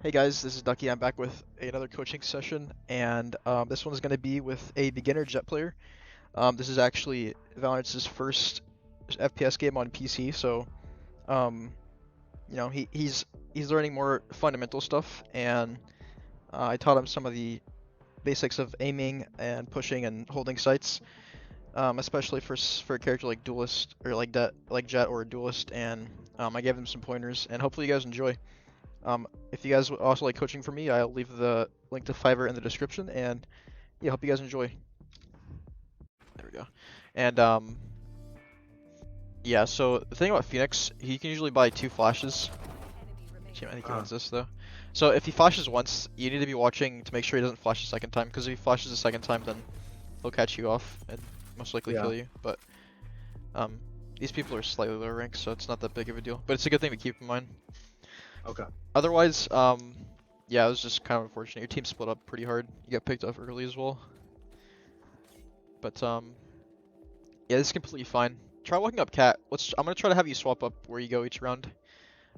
Hey guys, this is Ducky. I'm back with another coaching session, and this one is going to be with a beginner Jett player. This is actually Valorant's first FPS game on PC, so um, he's learning more fundamental stuff, and I taught him some of the basics of aiming and pushing and holding sights, especially for a character like Duelist or like Jett or Duelist, and I gave him some pointers, and hopefully you guys enjoy. If you guys would also like coaching from me, I'll leave the link to Fiverr in the description, and yeah, hope you guys enjoy. There we go. And yeah, so the thing about Phoenix, he can usually buy 2 flashes. I think he wins this though. So if he flashes once, you need to be watching to make sure he doesn't flash a second time, because if he flashes a second time, then he'll catch you off and most likely kill you. But these people are slightly lower rank, so it's not that big of a deal. But it's a good thing to keep in mind. Okay. Otherwise, yeah, it was just kind of unfortunate. Your team split up pretty hard. You got picked up early as well. But yeah, this is completely fine. Try walking up cat. I'm gonna try to have you swap up where you go each round.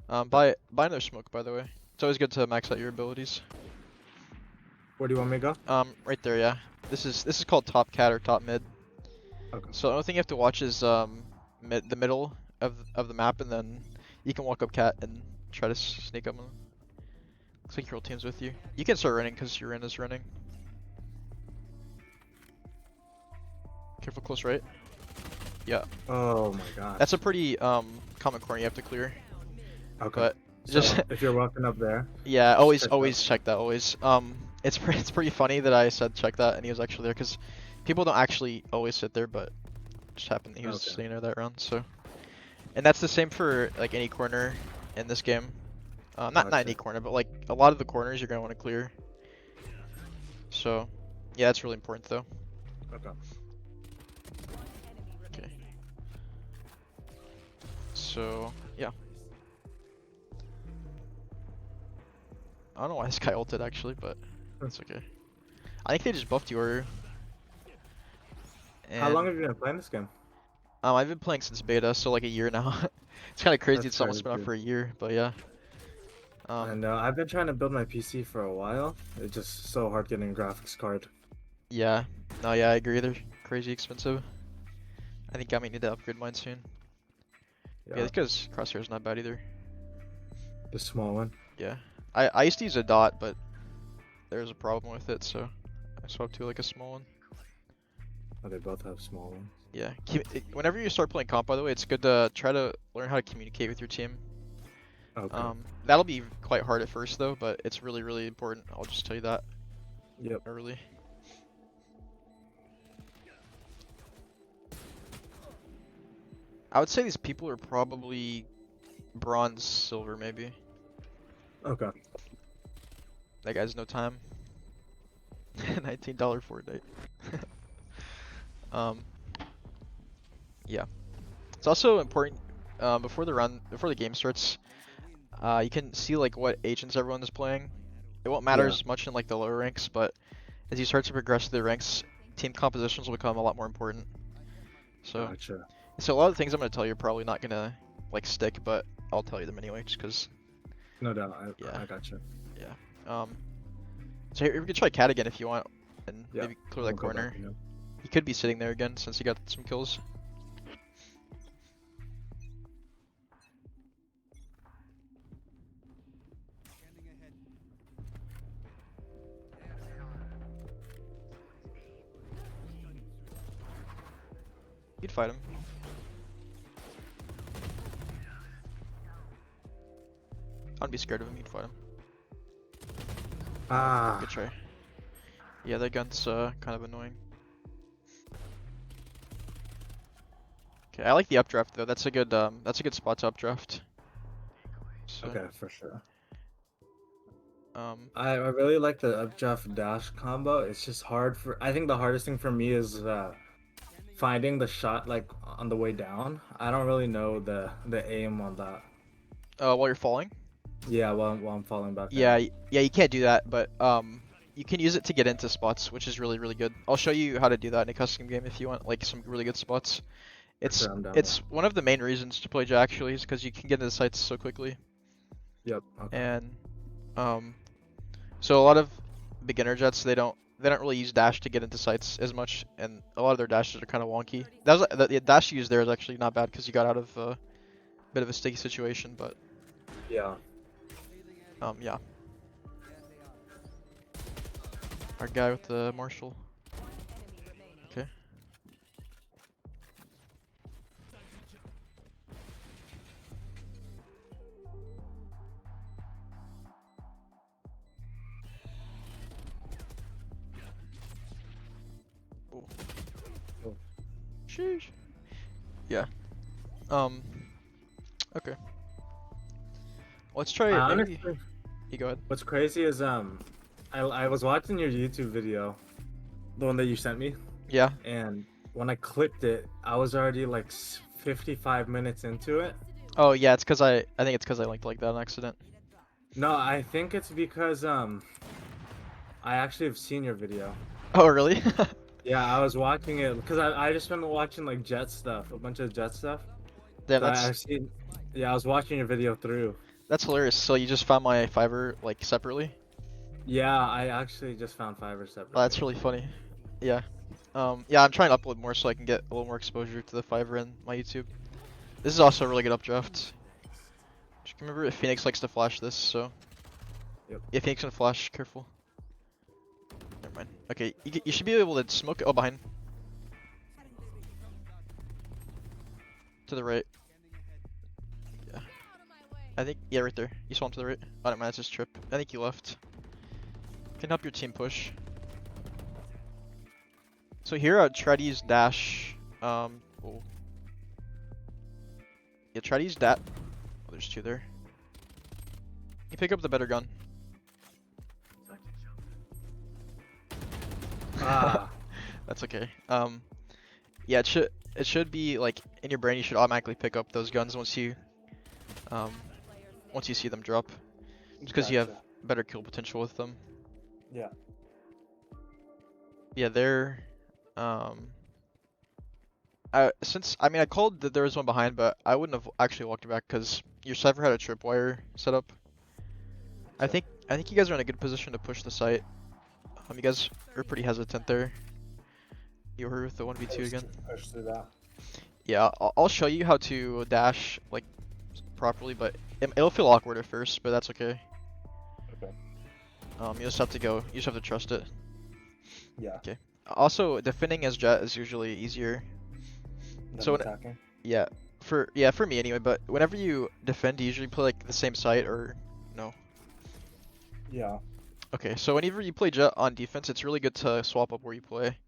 Buy another smoke, by the way. It's always good to max out your abilities. Where do you want me to go? Right there, yeah. This is called top cat or top mid. Okay. So the only thing you have to watch is the middle of the map, and then you can walk up cat and try to sneak up on them. Looks like your whole team's with you. You can start running because your in is running. Careful close right. Yeah. Oh my god. That's a pretty common corner you have to clear. Okay. But So just if you're walking up there. yeah, always check check that always. It's pretty funny that I said check that and he was actually there, because people don't actually always sit there, but it just happened that he was sitting there that round. So, and that's the same for like any corner in this game. Not any corner, but like a lot of the corners you're gonna want to clear. So, yeah, that's really important though. Okay. Okay. So, yeah. I don't know why this guy ulted actually, but that's okay. I think they just buffed you, or. How long have you been playing this game? I've been playing since beta, so like a year now. It's kind of crazy. That's It's almost been out crazy. for a year, but yeah. And I've been trying to build my PC for a while. It's just so hard getting a graphics card. Yeah. No, yeah, I agree. They're crazy expensive. I think I might need to upgrade mine soon. Yeah, this guy's crosshair's not bad either. The small one. Yeah. I used to use a dot, but there's a problem with it, so I swapped to like a small one. Oh, they both have small ones. Yeah. Whenever you start playing comp, by the way, it's good to try to learn how to communicate with your team. Okay. That'll be quite hard at first though, but it's really, really important. I'll just tell you that. Yep. Early. I would say these people are probably bronze, silver, maybe. Okay. That guy's no time. $19 Fortnite. Yeah. It's also important before the game starts. You can see like what agents everyone is playing. It won't matter as much in like the lower ranks, but as you start to progress through the ranks, team compositions will become a lot more important. So, Gotcha. so a lot of the things I'm gonna tell you are probably not gonna like stick, but I'll tell you them anyway, just because. No doubt. Yeah. I gotcha. Yeah. So here, we could try cat again if you want, and maybe clear that corner. Back, He could be sitting there again since he got some kills. You'd fight him. I'd be scared of him. You'd fight him. Good try. Yeah, that gun's kind of annoying. Okay, I like the updraft though. That's a good spot to updraft. So, okay, for sure. I I really like the updraft dash combo. It's just hard for. I think the hardest thing for me is finding the shot like on the way down. I don't really know the aim on that. while you're falling. Yeah, while I'm falling back. Yeah, yeah, you can't do that, but you can use it to get into spots, which is really, really good. I'll show you how to do that in a custom game if you want, like some really good spots. It's one of the main reasons to play Jett actually, is because you can get into the sites so quickly. Yep. Okay. And So a lot of beginner Jetts they don't really use dash to get into sites as much, and a lot of their dashes are kind of wonky. That was the dash you used there is actually not bad because you got out of a bit of a sticky situation, but Yeah. yeah. Our guy with the Marshall. Okay. Ooh. Oh. Sheesh. Yeah. Um. Okay. Let's try I it. Maybe honestly, you go ahead. what's crazy is I was watching your YouTube video, the one that you sent me, Yeah. and when I clicked it, I was already like 55 minutes into it. Oh yeah, it's because I think it's because I linked like that on accident. No, I think it's because I actually have seen your video. Oh really? Yeah, I was watching it because I just been watching like Jet stuff, a bunch of Jet stuff. Damn, So I've seen, yeah, I was watching your video through. that's hilarious. So you just found my Fiverr like separately? Yeah, I actually just found Fiverr Oh, separately. that's really funny. Yeah. Yeah, I'm trying to upload more so I can get a little more exposure to the Fiverr and my YouTube. This is also a really good updraft. Just remember if Phoenix likes to flash this, so Yep. yeah, Phoenix can flash. Careful. Never mind. Okay, you should be able to smoke. Oh, behind. To the right. Yeah. I think yeah, right there. You saw him to the right. Oh, never mind. That's his trip. I think you left. Can help your team push. So here, try to use dash. Oh. Yeah, try to use that. Oh, there's two there. You pick up the better gun. Ah, That's okay. Yeah, it should be like in your brain. You should automatically pick up those guns um once you see them drop. Just because you have gotcha. better kill potential with them. Yeah. Yeah, they're I called that there was one behind, but I wouldn't have actually walked it back because your cipher had a tripwire set up. I So think I think you guys are in a good position to push the site. You guys are pretty hesitant there. You were with the 1v2 again. push through that. Yeah, I'll show you how to dash like properly, but it'll feel awkward at first, but that's okay. Okay. You just have to go. You just have to trust it. Yeah. Okay. Also, defending as Jett is usually easier. Then So attacking. yeah, for me anyway. But whenever you defend, you usually play like the same site or no. Yeah. Okay, so whenever you play Jett on defense, it's really good to swap up where you play.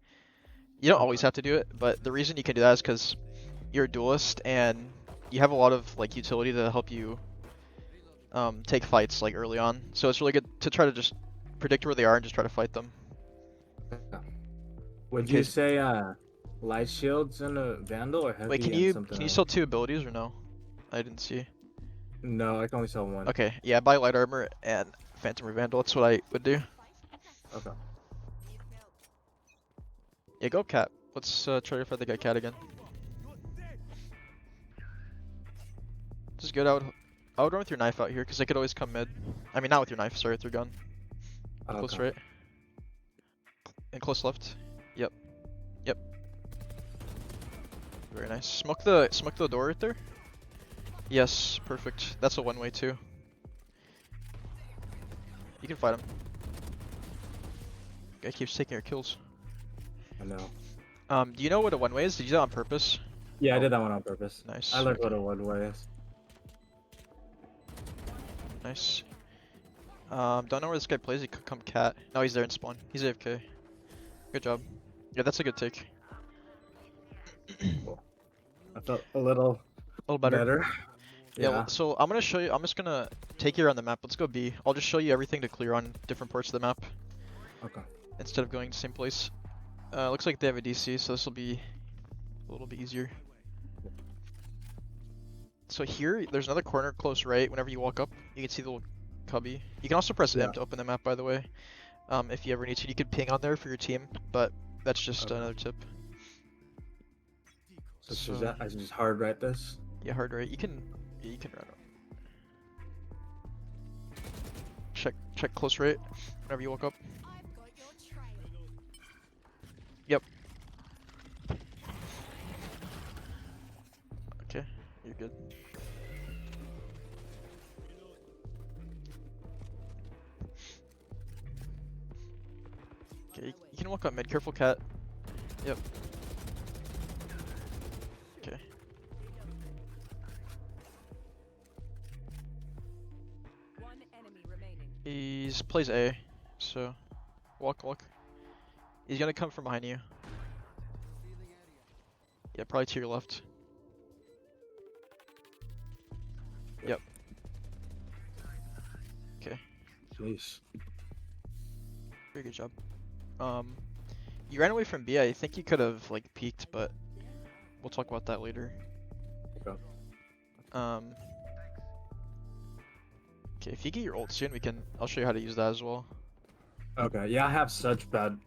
You don't always Okay. have to do it, but the reason you can do that is because you're a duelist and you have a lot of like utility to help you take fights like early on. So it's really good to try to just predict where they are and just try to fight them. In Would you case. say light shields and a vandal or Wait, heavy can and you something can you else? sell two abilities or no? I didn't see. No, I can only sell one. Okay, yeah, buy light armor and phantom or vandal. That's what I would do. Okay. Yeah, go cat. Let's try to fight the guy cat again. Just good. I would run with your knife out here because they could always come mid. I mean, not with your knife. Sorry, with your gun. Close Okay. right. And close left. Yep. Yep. Very nice. Smoke the door right there. Yes, perfect. That's a one-way too. You can fight him. Guy keeps taking your kills. I know. Do you know what a one-way is? Did you do that on purpose? Yeah, I Oh, did that one on purpose. nice. I learned Okay. what a one way is. Nice. Don't know where this guy plays. He could come cat. No, he's there in spawn. He's AFK. Good job. Yeah, that's a good take. Cool. I felt a little A little better. better. Yeah, well, Yeah. so I'm gonna show you. I'm just gonna take you around the map. Let's go B. I'll just show you everything to clear on different parts of the map Okay. instead of going to the same place. Looks like they have a DC, so this will be a little bit easier. So here, there's another corner close right. Whenever you walk up, you can see the little cubby. You can also press Yeah. M to open the map, by the way. If you ever need to, you could ping on there for your team, but that's just Okay. another tip. So I should just hard write this. Yeah, hard right. You can run up. check close right whenever you walk up. Yep. Okay, you're good. Okay, you can walk up mid. Careful, cat. Yep. Okay. One enemy remaining. He's plays A, so walk. He's gonna come from behind you. Yeah, probably to your left. Yep. Okay. Jeez. Very good job. You ran away from B. I think you could have like peeked, but we'll talk about that later. Okay. Okay, if you get your ult soon, I'll show you how to use that as well. Okay. Yeah, I have such bad.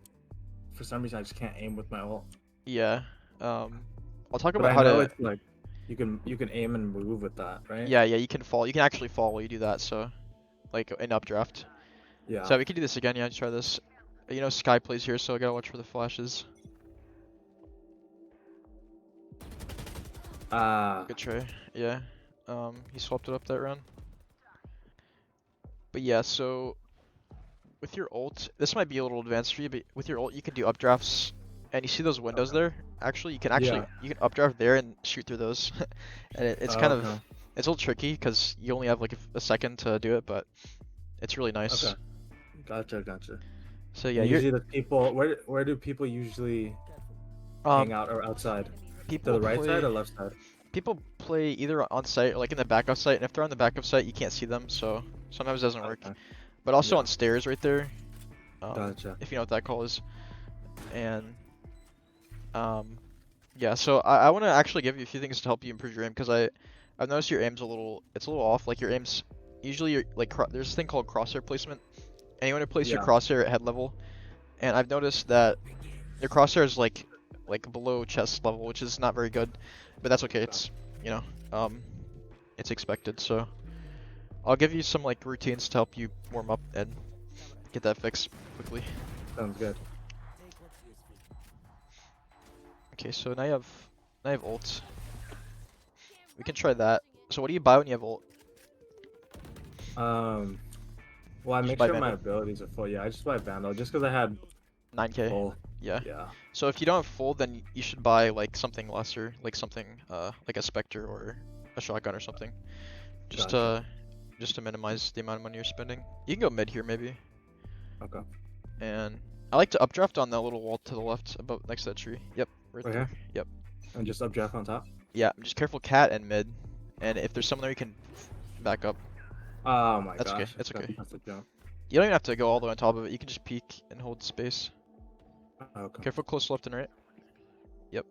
For some reason, I just can't aim with my ult. Yeah. I'll talk But about I how know to. it's like you can aim and move with that, right? Yeah, you can fall. You can actually fall while you do that. So, like in updraft. Yeah. So we can do this again. Yeah, try this. You know, Sky plays here, so I gotta watch for the flashes. Good try. Yeah. He swapped it up that round. But yeah, so with your ult, this might be a little advanced for you, but with your ult, you can do updrafts. And you see those windows there? Actually, you can Yeah. updraft there and shoot through those. And it's kind of Okay. it's a little tricky because you only have like a second to do it, but it's really nice. Okay. Gotcha. So yeah, And you're usually the people, where do people usually hang out or outside? To people the right side play or left side? people play either on site or like in the back of site, and if they're on the back of site, you can't see them, so sometimes it doesn't work. Okay. But also Yeah. on stairs right there, Gotcha. if you know what that call is. And yeah, so I want to actually give you a few things to help you improve your aim, because I've noticed your aim's it's a little off. Like your aim's usually like there's this thing called crosshair placement, and you want to place your Yeah. crosshair at head level, and I've noticed that your crosshair is like below chest level, which is not very good, but that's okay. It's you know it's expected. So I'll give you some like routines to help you warm up and get that fixed quickly. Sounds good. Okay, so now you have ult. We can try that. So what do you buy when you have ult? Well, I Just make buy sure my Vandal. abilities are full. Yeah, I just buy Vandal just because I had 9k. full. Yeah. Yeah. So if you don't have full, then you should buy like something lesser, like something like a Spectre or a shotgun or something, just Gotcha. to minimize the amount of money you're spending. You can go mid here maybe. Okay. And I like to updraft on that little wall to the left, above next to that tree. Yep, right Okay. there. Yep. And just updraft on top. Yeah, just careful cat and mid, and if there's someone there, you can back up. Oh my That's okay. gosh. It's okay. That's a jump. You don't even have to go all the way on top of it. You can just peek and hold space. Okay. Careful close left and right. Yep.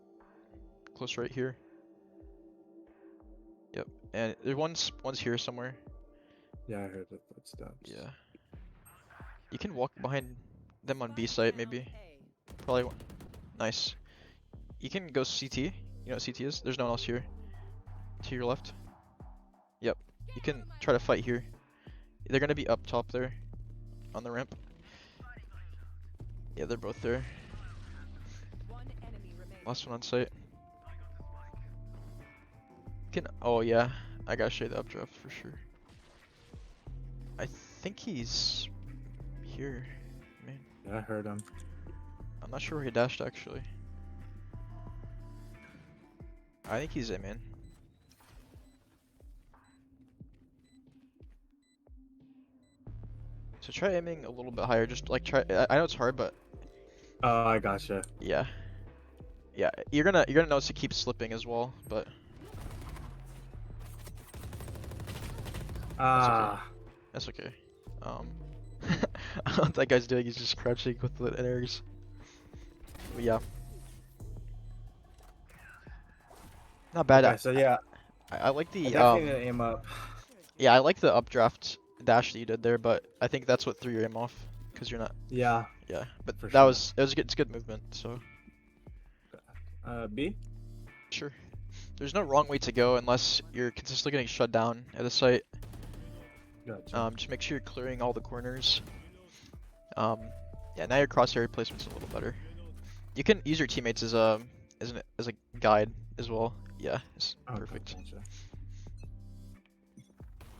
Close right here. Yep. And there's one's here somewhere. Yeah, I heard the footsteps. Yeah. You can walk behind them on B site maybe. Probably one. Nice. You can go CT. You know what CT is? There's no one else here. To your left. Yep. You can try to fight here. They're gonna be up top there. On the ramp. Yeah, they're both there. Last one on site. Oh yeah, I gotta show you the updraft for sure. I think he's here, man. Yeah, I heard him. I'm not sure where he dashed actually. I think he's it, man. So try aiming a little bit higher. Just like try. I know it's hard, but Oh, I gotcha. yeah, yeah. You're gonna notice it keeps slipping as well, but Ah. that's okay. I don't know what that guy's doing. He's just crouching with the airs. But yeah, not bad. Okay, so yeah, I like I the definitely need to aim up. yeah, I like the updraft dash that you did there, but I think that's what threw your aim off because you're not. Yeah. Yeah, but For that sure. was good. It's good movement. So B. sure, there's no wrong way to go unless you're consistently getting shut down at a site. Gotcha. Just make sure you're clearing all the corners. Yeah, now your crosshair placement's a little better. You can use your teammates as a guide as well. Yeah, it's Okay, perfect. gotcha.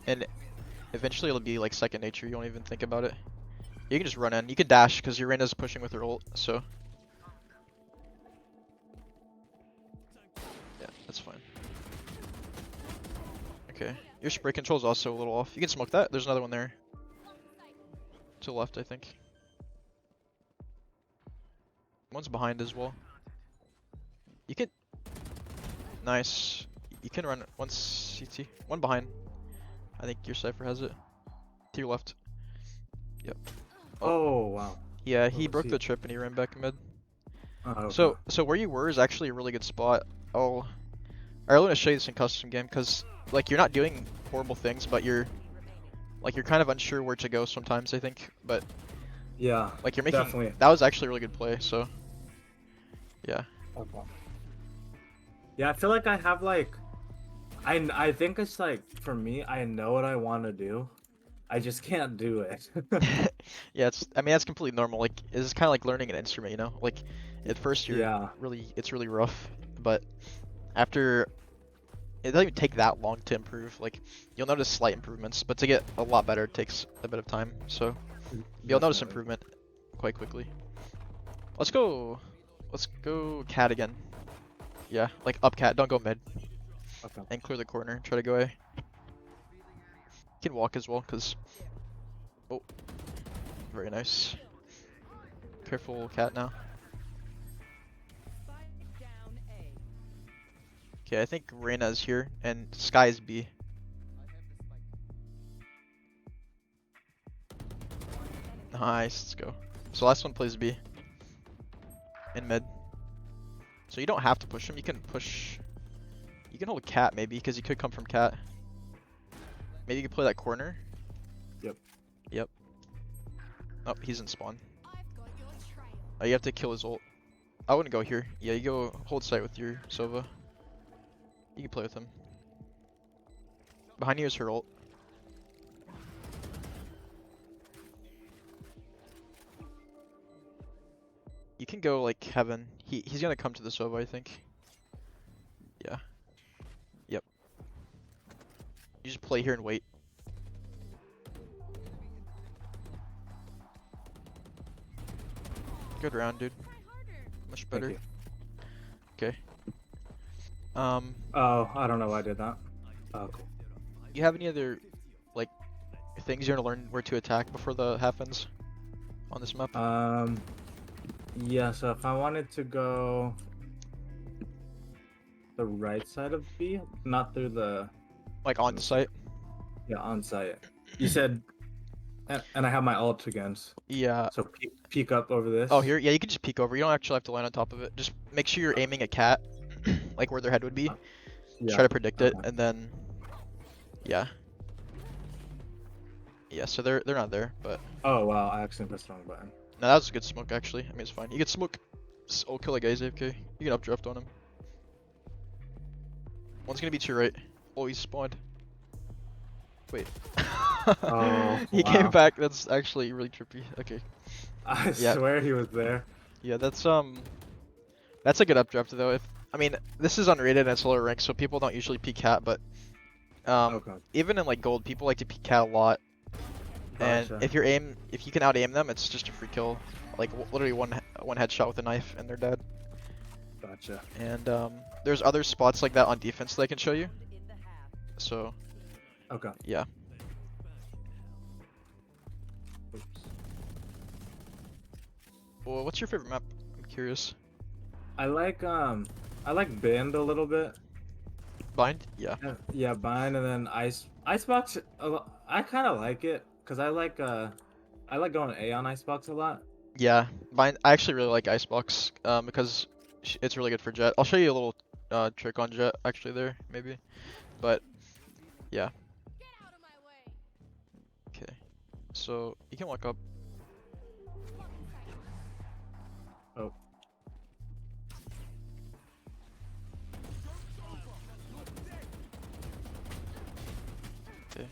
And eventually it'll be like second nature. You won't even think about it. You can just run in. You can dash because your Reyna's pushing with her ult. So yeah, that's fine. Okay, your spray control is also a little off. You can smoke that. There's another one there. To the left, I think. One's behind as well. You can. Nice. You can run once CT. One behind. I think your Cypher has it. To your left. Yep. Oh wow. Yeah, he Oh, broke see. the trip and he ran back mid. Okay. So where you were is actually a really good spot. I really want to show you this in custom game because like you're not doing horrible things, but you're kind of unsure where to go sometimes. I think, but Yeah. like you're making Definitely. that was actually a really good play. So yeah. Okay. Yeah, I feel like I have like, I think it's like for me, I know what I want to do, I just can't do it. Yeah, I mean that's completely normal. Like it's kind of like learning an instrument, you know. Like at first Yeah. it's really rough, but after it doesn't even take that long to improve. Like you'll notice slight improvements, but to get a lot better it takes a bit of time. So you'll notice Definitely. improvement quite quickly. Let's go cat again. Yeah, like up cat, don't go mid. Okay. And clear the corner, try to go A. You can walk as well, cause oh, very nice. Careful cat now. Spike down A. Okay, I think Reyna's here and Sky is B. Nice, let's go. So last one plays B. In mid. So you don't have to push him, you can push. You can hold cat maybe, because he could come from cat. Maybe you could play that corner. Yep. Yep. Oh, he's in spawn. I've got your trail. Oh, you have to kill his ult. I wouldn't go here. Yeah, you go hold site with your Sova. You can play with him. Behind you is her ult. You can go like heaven. He's gonna come to the Sova, I think. Yeah. Yep. You just play here and wait. Good round, dude. Much Thank better. you. Okay. Oh, I don't know why I did that. Oh, cool. You have any other like things you're gonna learn where to attack before the half ends on this map? Yeah, so if I wanted to go the right side of B, not through the, Like on site? yeah, on site. You said, and I have my ult against. Yeah. So peek up over this. Oh, here? Yeah, you can just peek over. You don't actually have to land on top of it. Just make sure you're aiming at cat, like where their head would be. Yeah. Try to predict it, Okay. and then, yeah. Yeah, so they're not there, but Oh wow, I accidentally pressed the wrong button. no, that was a good smoke actually. I mean, it's fine. You can smoke. Oh, kill a guy's AFK. You can updraft on him. One's gonna be to your right. Oh, he spawned. Wait. Oh, He came wow. back. That's actually really trippy. Okay. I Yeah. swear he was there. Yeah, that's a good updraft though. I mean, this is unrated and it's lower rank, so people don't usually peek cat, but Okay. even in like gold, people like to peek cat a lot. And Gotcha. if you can out aim them, it's just a free kill. Like literally one headshot with a knife and they're dead. Gotcha. And there's other spots like that on defense that I can show you. In the half. So Okay. yeah. Oops. Well, what's your favorite map? I'm curious. I like Bend a little bit. Bind? Yeah. Yeah, Bind, and then Icebox. I kind of like it because I like going A on Icebox a lot. Yeah. Bind. I actually really like Icebox because it's really good for Jett. I'll show you a little trick on Jett actually there maybe, but yeah. Get out of my way. Okay. So you can walk up. Oh. Okay.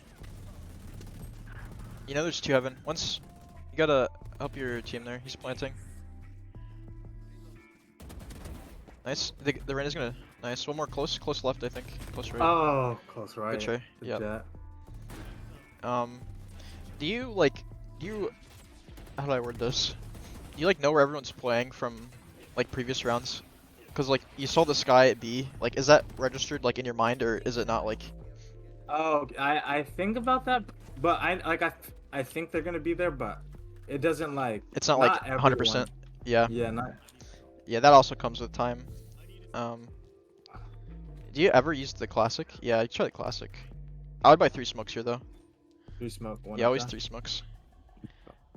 You know there's two heaven. Once you gotta help your team there. He's planting. Nice. The rain is gonna. Nice. One more close left, I think. Close right. Oh, close Good right. try. The Yep. Jett. Do you like? Do you? How do I word this? Do you like know where everyone's playing from, like previous rounds? Cause like you saw the sky at B. Like, is that registered like in your mind or is it not? Like, Oh, I think about that, but I think they're gonna be there, but it doesn't like it's not like not everyone. 100%. Yeah. Yeah, not. Yeah. That also comes with time. Um. Do you ever use the classic? Yeah, you try the classic. I would buy 3 smokes here though. 3 smoke, 1 Yeah, always up 3 smokes.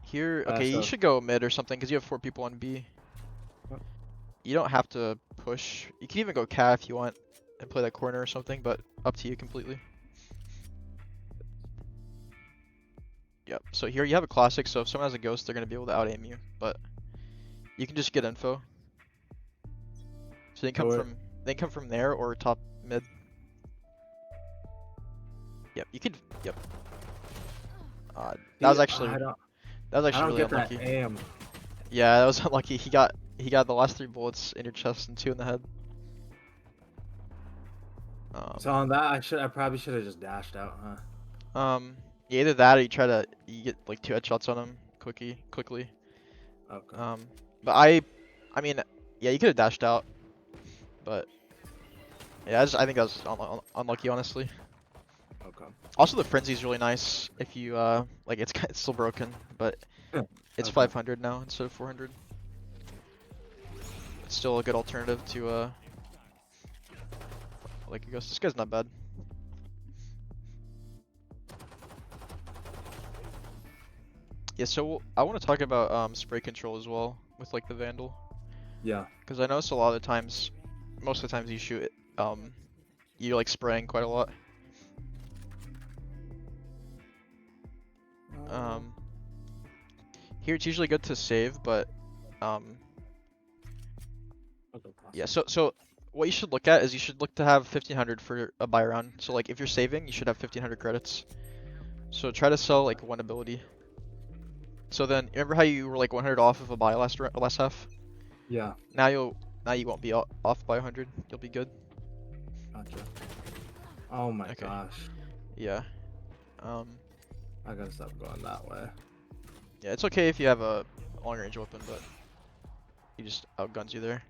Here, there. okay, you So should go mid or something because you have 4 people on B. Yep. You don't have to push. You can even go cat if you want and play that corner or something, but up to you completely. Yep. So here you have a classic, so if someone has a ghost, they're gonna be able to out aim you, but you can just get info. So they can come from there or top mid. Yep. You could. Yep. That was actually I that was don't really get unlucky. that aim. Yeah, that was unlucky. He got the last 3 bullets in your chest and 2 in the head. So on that, I probably should have just dashed out, huh? Yeah, either that or you get like 2 headshots on him quickly. Okay. But I mean, yeah, you could have dashed out, but yeah, I think that was unlucky, honestly. Okay. Also, the frenzy is really nice if you like it's still broken, but Yeah, it's okay. 500 now instead of 400. It's still a good alternative to like a ghost. This guy's not bad. Yeah, so I want to talk about spray control as well with like the Vandal, Yeah. because I noticed a lot of the times, most of the times you shoot it, you're like spraying quite a lot. Here it's usually good to save, but yeah. So what you should look at is you should look to have 1500 for a buy round. So like if you're saving, you should have 1500 credits. So try to sell like 1 ability. So then remember how you were like 100 off of a buy last half? Yeah. Now you won't be off by 100. You'll be good. Gotcha. Oh my Okay. gosh. Yeah. I gotta stop going that way. Yeah, it's okay if you have a long range weapon, but he just outguns you there.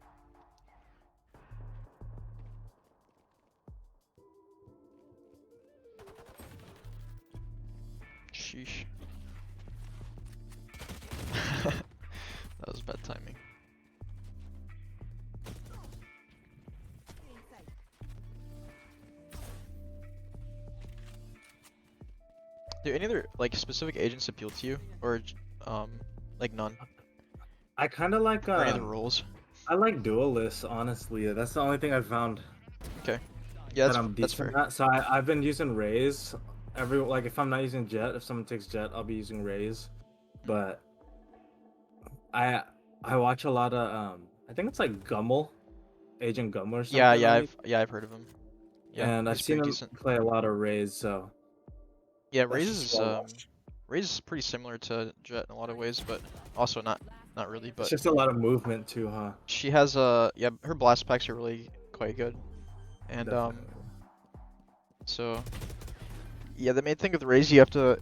Sheesh. That was bad timing. Do any other like specific agents appeal to you, or like none? I kind of like Or any other roles? I like duelists, honestly. That's the only thing I've found Okay. Yeah, that I'm that's decent fair. at. So I've been using Rays. Like if I'm not using Jett, if someone takes Jett, I'll be using Rays. But I watch a lot of I think it's like Gummel, Agent Gummel or something. Yeah, I've heard of him. Yeah, and I've he's seen pretty him decent. play a lot of Rays. So Yeah, that's just what I watch. Raze is pretty similar to Jett in a lot of ways, but also not really. It's But just a lot of movement too, huh? she has yeah, her blast packs are really quite good, and Definitely. so yeah, the main thing with Raze, you have to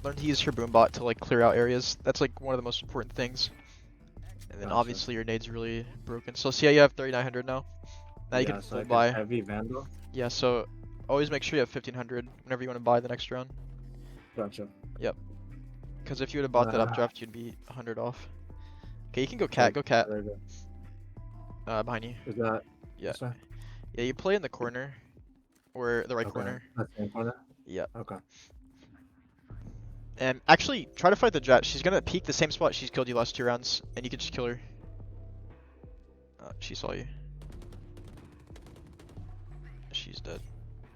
learn to use her boombot to like clear out areas. That's like one of the most important things. And then Gotcha. obviously your nade's really broken. So see how you have 3900 now. Now you Yeah, can so full I could buy. heavy Vandal. Yeah, so always make sure you have 1500 whenever you want to buy the next round. Gotcha. Yep. Because if you would have bought that updraft, you'd be 100 off. Okay, you can go cat. Go cat. There you Behind you. go. Is that? Yeah. this way? Yeah, you play in the corner, or the right Okay. corner. That's the corner. Yeah. Okay. And actually, try to fight the Jett. She's gonna peek the same spot she's killed you last 2 rounds, and you can just kill her. She saw you. She's dead.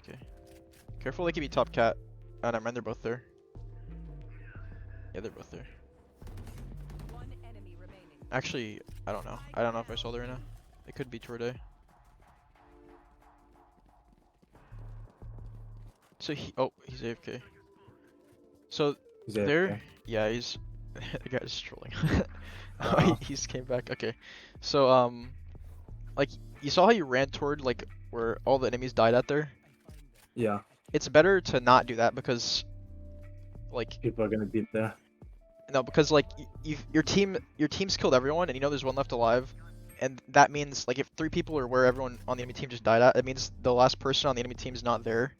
Okay. Careful, they could be top cat. Oh, never mind, they're both there. Yeah, they're both there. One enemy remaining. Actually, I don't know. I don't know if I saw the arena. It could be Torde. So he's AFK. So Is it There, okay? yeah, he's the guy's trolling. Oh, Wow. he's came back. Okay, so like you saw how you ran toward like where all the enemies died at there. Yeah. It's better to not do that because like People are gonna be there. no, because like your team's killed everyone, and you know there's one left alive, and that means like if three people are where everyone on the enemy team just died at, it means the last person on the enemy team's not there,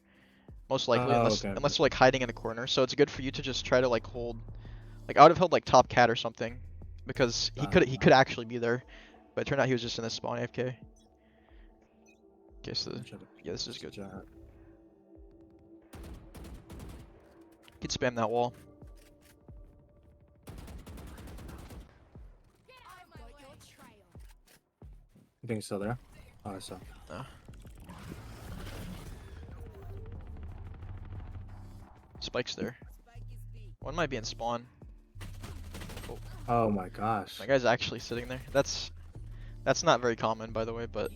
most likely, Oh, unless okay. unless they're like hiding in a corner. So it's good for you to just try to like hold, like I would have held like top cat or something, because he could actually be there, but it turned out he was just in this spawn AFK. Okay, so yeah, this is good. You can spam that wall. You think he's still there? Oh, I saw. Spike's there. One might be in spawn. Oh my gosh. That guy's actually sitting there. That's not very common, by the way, but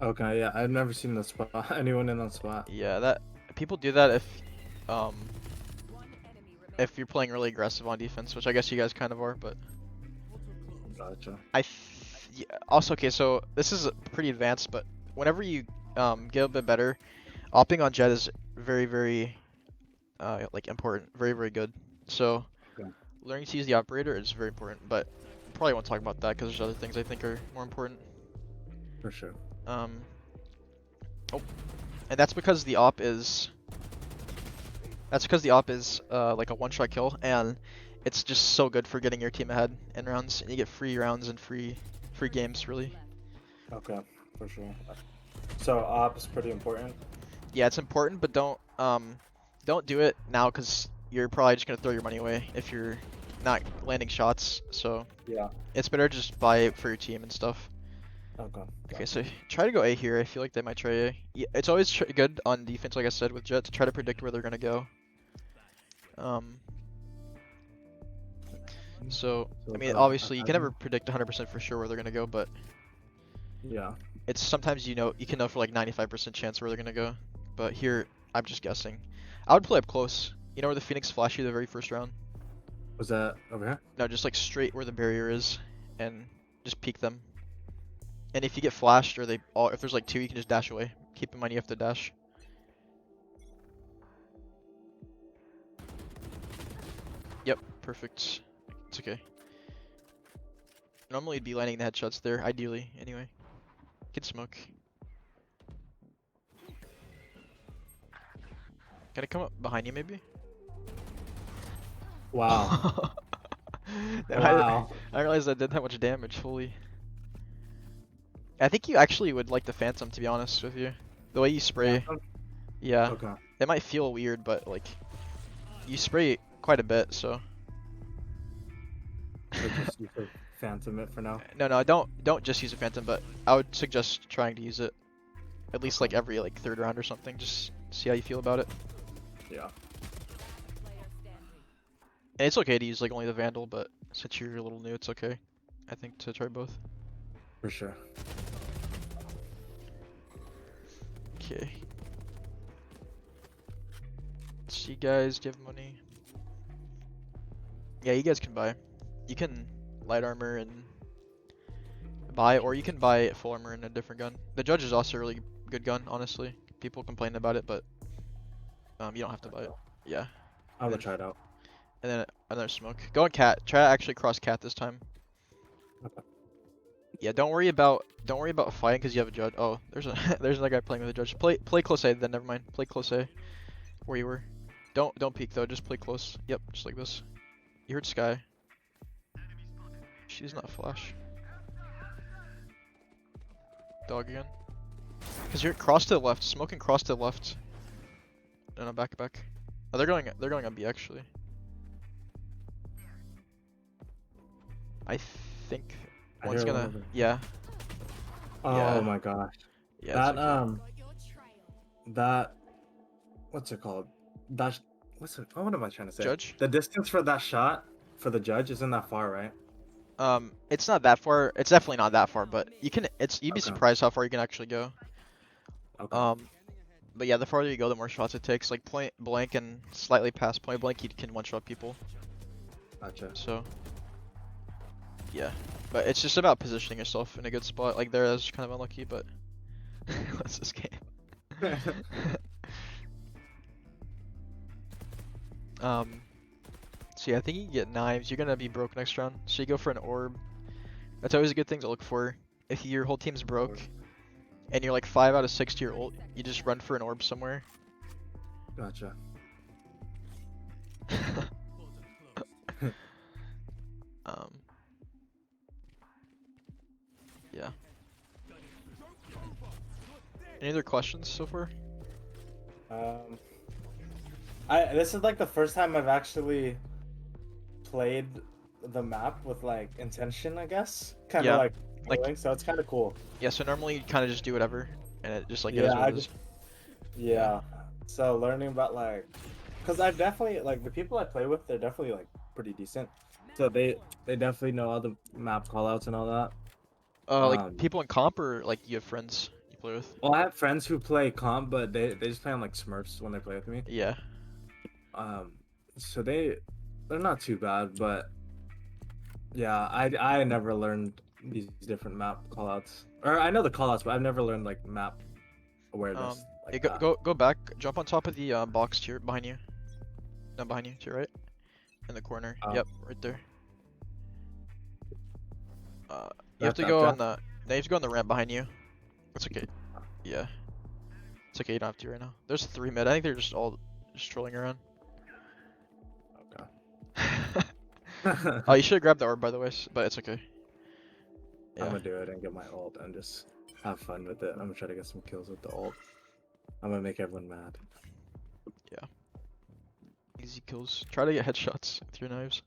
Okay, yeah, I've never seen the spot. Anyone in that spot. yeah, that people do that um One enemy remaining. if you're playing really aggressive on defense, which I guess you guys kind of are, but Gotcha. yeah, also okay, so this is pretty advanced, but whenever you get a bit better, opping on Jett is very very like important, very very good. So Okay. learning to use the operator is very important, but probably won't talk about that because there's other things I think are more important. For sure. Oh, and that's because the op is like a one-shot kill, and it's just so good for getting your team ahead in rounds, and you get free rounds and free games really. Okay, for sure. So op is pretty important. Yeah, it's important, but don't do it now because you're probably just gonna throw your money away if you're not landing shots. So Yeah. it's better to just buy it for your team and stuff. Okay. Okay, so try to go A here. I feel like they might try A. Yeah, it's always good on defense, like I said, with Jett to try to predict where they're gonna go. So I mean, obviously you can never predict 100% for sure where they're gonna go, but Yeah. it's sometimes you can know for like 95% chance where they're gonna go. But here, I'm just guessing. I would play up close. You know where the Phoenix flashed you the very first round? Was that over here? No, just like straight where the barrier is, and just peek them. And if you get flashed or if there's like two, you can just dash away. Keep in mind you have to dash. Yep, perfect. It's okay. Normally you'd be landing the headshots there, ideally, anyway. Good smoke. Can I come up behind you maybe? Wow. No, Wow. I realized I did that much damage, holy. I think you actually would like the Phantom, to be honest with you. The way you spray, Phantom? yeah. Okay. It might feel weird, but like, you spray quite a bit, so. So just you could phantom it for now. No, don't just use a Phantom, but I would suggest trying to use it at least like every like third round or something. Just see how you feel about it. Yeah. Player standing. And it's okay to use like only the Vandal, but since you're a little new, it's okay, I think, to try both. For sure. Okay. Let's see, guys. Do you have money? Yeah, you guys can buy. You can light armor and buy, or you can buy full armor and a different gun. The Judge is also a really good gun, honestly. People complain about it, but you don't have to buy it. Yeah. I'm gonna try it out. And then another smoke. Go on cat. Try to actually cross cat this time. Okay. Yeah, don't worry about fighting because you have a Judge. Oh, there's another guy playing with a Judge. Play close A then. Never mind. Play close A. Where you were. Don't peek though. Just play close. Yep, just like this. You heard Sky. She's not flash. Dog again. Cause you're cross to the left. Smoking cross to the left. No, back. Oh, they're going on B actually. I think I one's hear one gonna. over. Yeah. Oh Yeah. my gosh. Yeah. That it's okay. that what's it called? That what am I trying to say? Judge? The distance for that shot for the Judge isn't that far, right? It's not that far. It's definitely not that far, but you'd be Okay. surprised how far you can actually go. Okay. But yeah, the farther you go, the more shots it takes. Like point blank and slightly past point blank, you can one-shot people. Gotcha. So yeah, but it's just about positioning yourself in a good spot. Like there, that's kind of unlucky, but what's this game? So yeah, I think you can get knives. You're gonna be broke next round, so you go for an orb. That's always a good thing to look for. If your whole team's broke and you're like 5 out of 6 to your ult, you just run for an orb somewhere. Gotcha. Yeah. Any other questions so far? This is like the first time I've actually played the map with like intention, I guess. Kind of Yeah, like like- knowing, so it's kind of cool. Yeah, so normally you kind of just do whatever, and it just like it is Yeah, what I it is. just yeah. So learning about like, cause I definitely like the people I play with, they're definitely like pretty decent. So they definitely know all the map callouts and all that. Like people in comp or like you have friends you play with? Well, I have friends who play comp, but they just play on like Smurfs when they play with me. Yeah. So they're not too bad, but yeah, I never learned these different map callouts. Or I know the callouts, but I've never learned like map awareness. Hey, Like go, that. go back, jump on top of the box to your behind you. No, behind you, to your right. In the corner. Yep, right there. You have to go on the. No, you have to go on the ramp behind you. It's okay. Yeah. It's okay. You don't have to right now. There's 3 mid. I think they're just all just trolling around. Okay. Oh, you should have grabbed the orb by the way, but it's okay. I'm Yeah. gonna do it and get my ult and just have fun with it. I'm gonna try to get some kills with the ult. I'm gonna make everyone mad. Easy kills. Try to get headshots with your knives.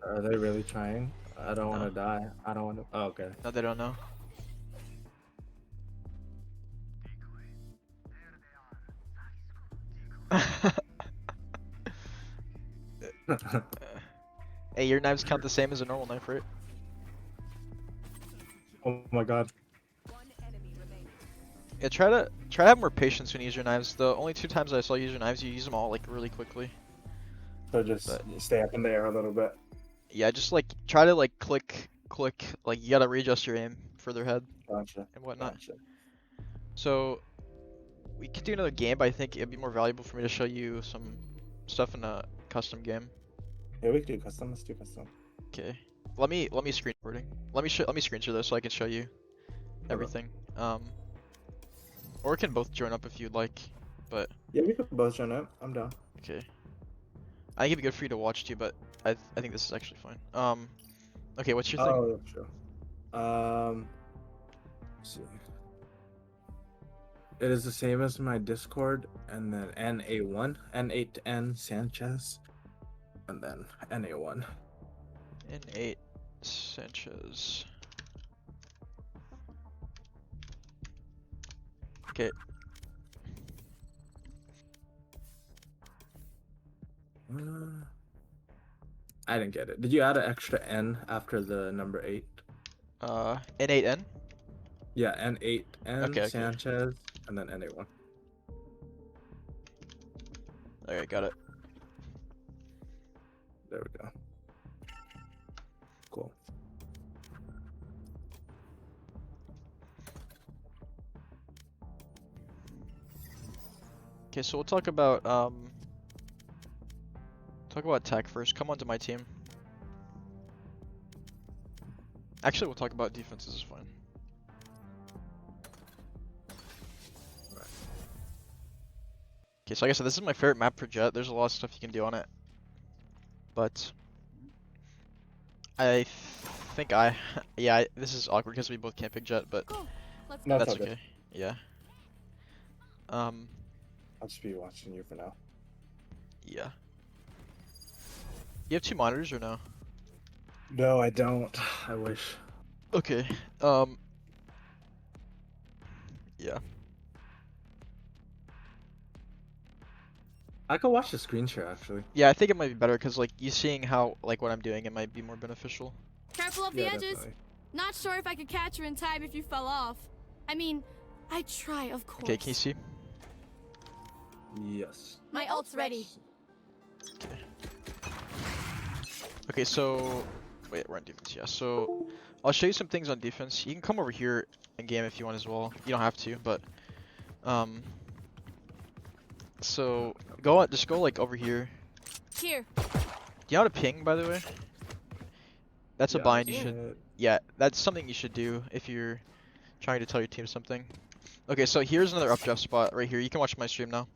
Are they really trying? I don't want No. to die. I don't want to. Oh, okay. No, they don't know. Hey, your knives count the same as a normal knife, right? Oh my god. One enemy remaining. Yeah, try to have more patience when you use your knives. The only 2 times I saw you use your knives, you use them all like really quickly. So just stay up in the air a little bit. Yeah, just like try to like click, like you gotta readjust your aim further ahead Gotcha. and whatnot. Gotcha. So we could do another game, but I think it'd be more valuable for me to show you some stuff in a custom game. Yeah, we can do custom. Let's do custom. Okay. Let me screen recording. Let me screen share this so I can show you everything. Or we can both join up if you'd like, but Yeah, we could both join up. I'm down. okay. I think it'd be good for you to watch too, but I think this is actually fine. Okay, what's your thing? Oh, sure. Let's see. It is the same as my Discord, and then NA1, N8N Sanchez, and then NA1. N8 Sanchez. Okay. I didn't get it. Did you add an extra N after the number 8? N8N. Yeah, N8N Okay. Sanchez, and then NA1. Alright, got it. There we go. Cool. Okay, so we'll talk about tech first. Come onto my team. Actually, we'll talk about defenses. Is fine. Okay, so like I said, this is my favorite map for Jett. There's a lot of stuff you can do on it, but I think this is awkward because we both can't pick Jett, but Go. Let's No, go. it's that's all good. okay. Yeah. I'll just be watching you for now. Yeah. You have 2 monitors or no? No, I don't. I wish. Okay. Yeah. I could watch the screen share actually. Yeah, I think it might be better because like you seeing how like what I'm doing, it might be more beneficial. Careful of the edges. Definitely. Not sure if I could catch you in time if you fell off. I mean, I try, of course. Okay, can you see? Yes. My ult's ready. Okay, so wait, we're on defense. Yeah, so I'll show you some things on defense. You can come over here in game if you want as well. You don't have to, but so just go like over here. Here. Do you know how to ping, by the way? That's a Yeah, bind you I've should. seen it. Yeah, that's something you should do if you're trying to tell your team something. Okay, so here's another updraft spot right here. You can watch my stream now.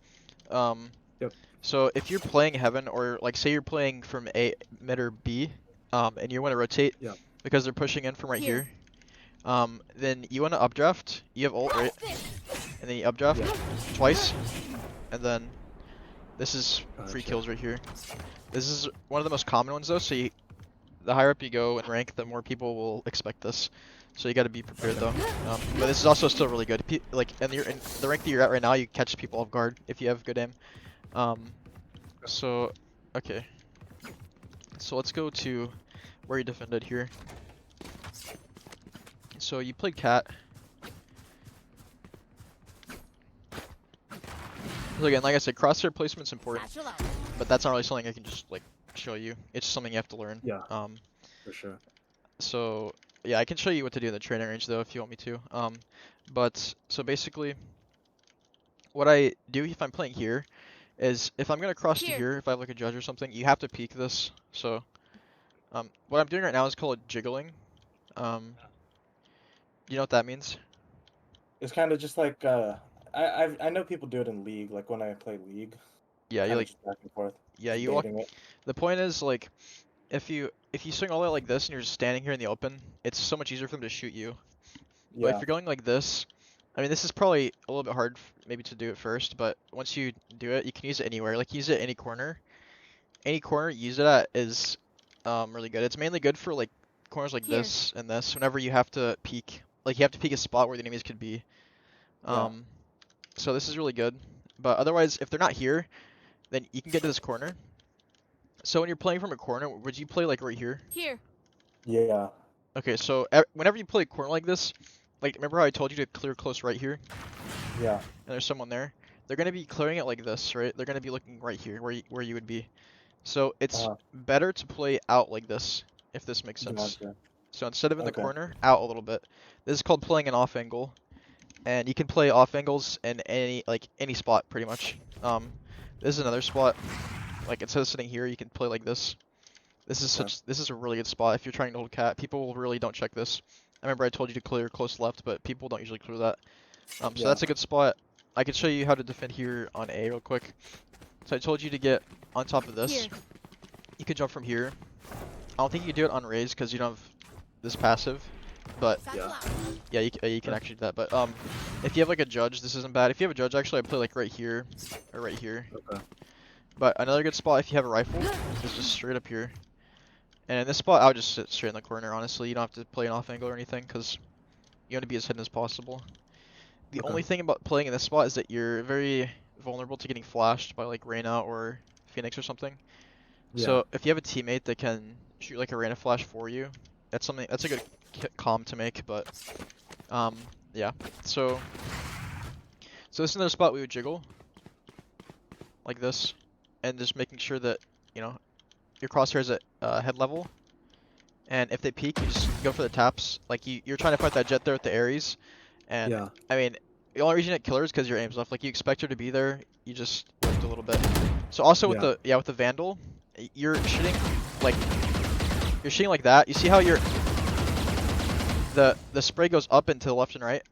Yep. So if you're playing heaven, or like say you're playing from A, mid or B, and you want to rotate Yeah. because they're pushing in from right Here. here, then you want to updraft. You have ult, right? And then you updraft Yeah. twice, and then this is free Gotcha. kills right here. This is one of the most common ones though, so the higher up you go in rank, the more people will expect this. So you got to be prepared though. But this is also still really good. Like, and you're in the rank that you're at right now, you catch people off guard if you have good aim. So, okay. So let's go to where you defended here. So you played cat. So again, like I said, crosshair placement's important, Satchel out. but that's not really something I can just like show you. It's just something you have to learn. Yeah. For sure. So yeah, I can show you what to do in the training range though if you want me to. But so basically, what I do if I'm playing here is if I'm gonna cross to Here. here, if I have like a judge or something, you have to peek this. So what I'm doing right now is called jiggling. You know what that means? It's kind of just like I know people do it in League, like when I play League. Yeah, you Kinda like just back and forth. yeah just you walk. baiting it. The point is like if you swing all the way like this and you're just standing here in the open, it's so much easier for them to shoot you. But if Yeah. you're going like this, I mean, this is probably a little bit hard maybe to do it first, but once you do it, you can use it anywhere. Like use it any corner. Any corner you use it at is really good. It's mainly good for like corners like Here. this and this. Whenever you have to peek, like you have to peek a spot where the enemies could be. Yeah. So this is really good. But otherwise, if they're not here, then you can get to this corner. So when you're playing from a corner, would you play like right here? Here. Yeah. Okay, so whenever you play a corner like this, like remember how I told you to clear close right here? Yeah. And there's someone there. They're gonna be clearing it like this, right? They're gonna be looking right here, where you would be. So it's Uh-huh. better to play out like this, if this makes sense. Gotcha. So instead of in the Okay. corner, out a little bit. This is called playing an off angle, and you can play off angles in any spot pretty much. This is another spot. Like instead of sitting here, you can play like this. This is a really good spot if you're trying to hold cat. People really don't check this. I remember I told you to clear close left, but people don't usually clear that. So Yeah. that's a good spot. I can show you how to defend here on A real quick. So I told you to get on top of this. Here. You can jump from here. I don't think you can do it on raise because you don't have this passive, but Satchel Yeah. out. yeah, you can actually do that. But if you have like a judge, this isn't bad. If you have a judge, actually, I play like right here or right here. Okay. But another good spot if you have a rifle is just straight up here. And in this spot, I would just sit straight in the corner. Honestly, you don't have to play an off angle or anything because you want to be as hidden as possible. The Okay. only thing about playing in this spot is that you're very vulnerable to getting flashed by like Reyna or Phoenix or something. Yeah. So if you have a teammate that can shoot like a Reyna flash for you, that's a good comm to make. But yeah. So this is another spot we would jiggle like this, and just making sure that your crosshairs at head level. And if they peek, you just go for the taps. Like you're trying to fight that Jett there with the Ares. And Yeah. I mean, the only reason it killer is because your aim's left. Like you expect her to be there, you just lift a little bit. So also with Yeah. the Vandal, you're shooting like that. You see how the spray goes up and to the left and right?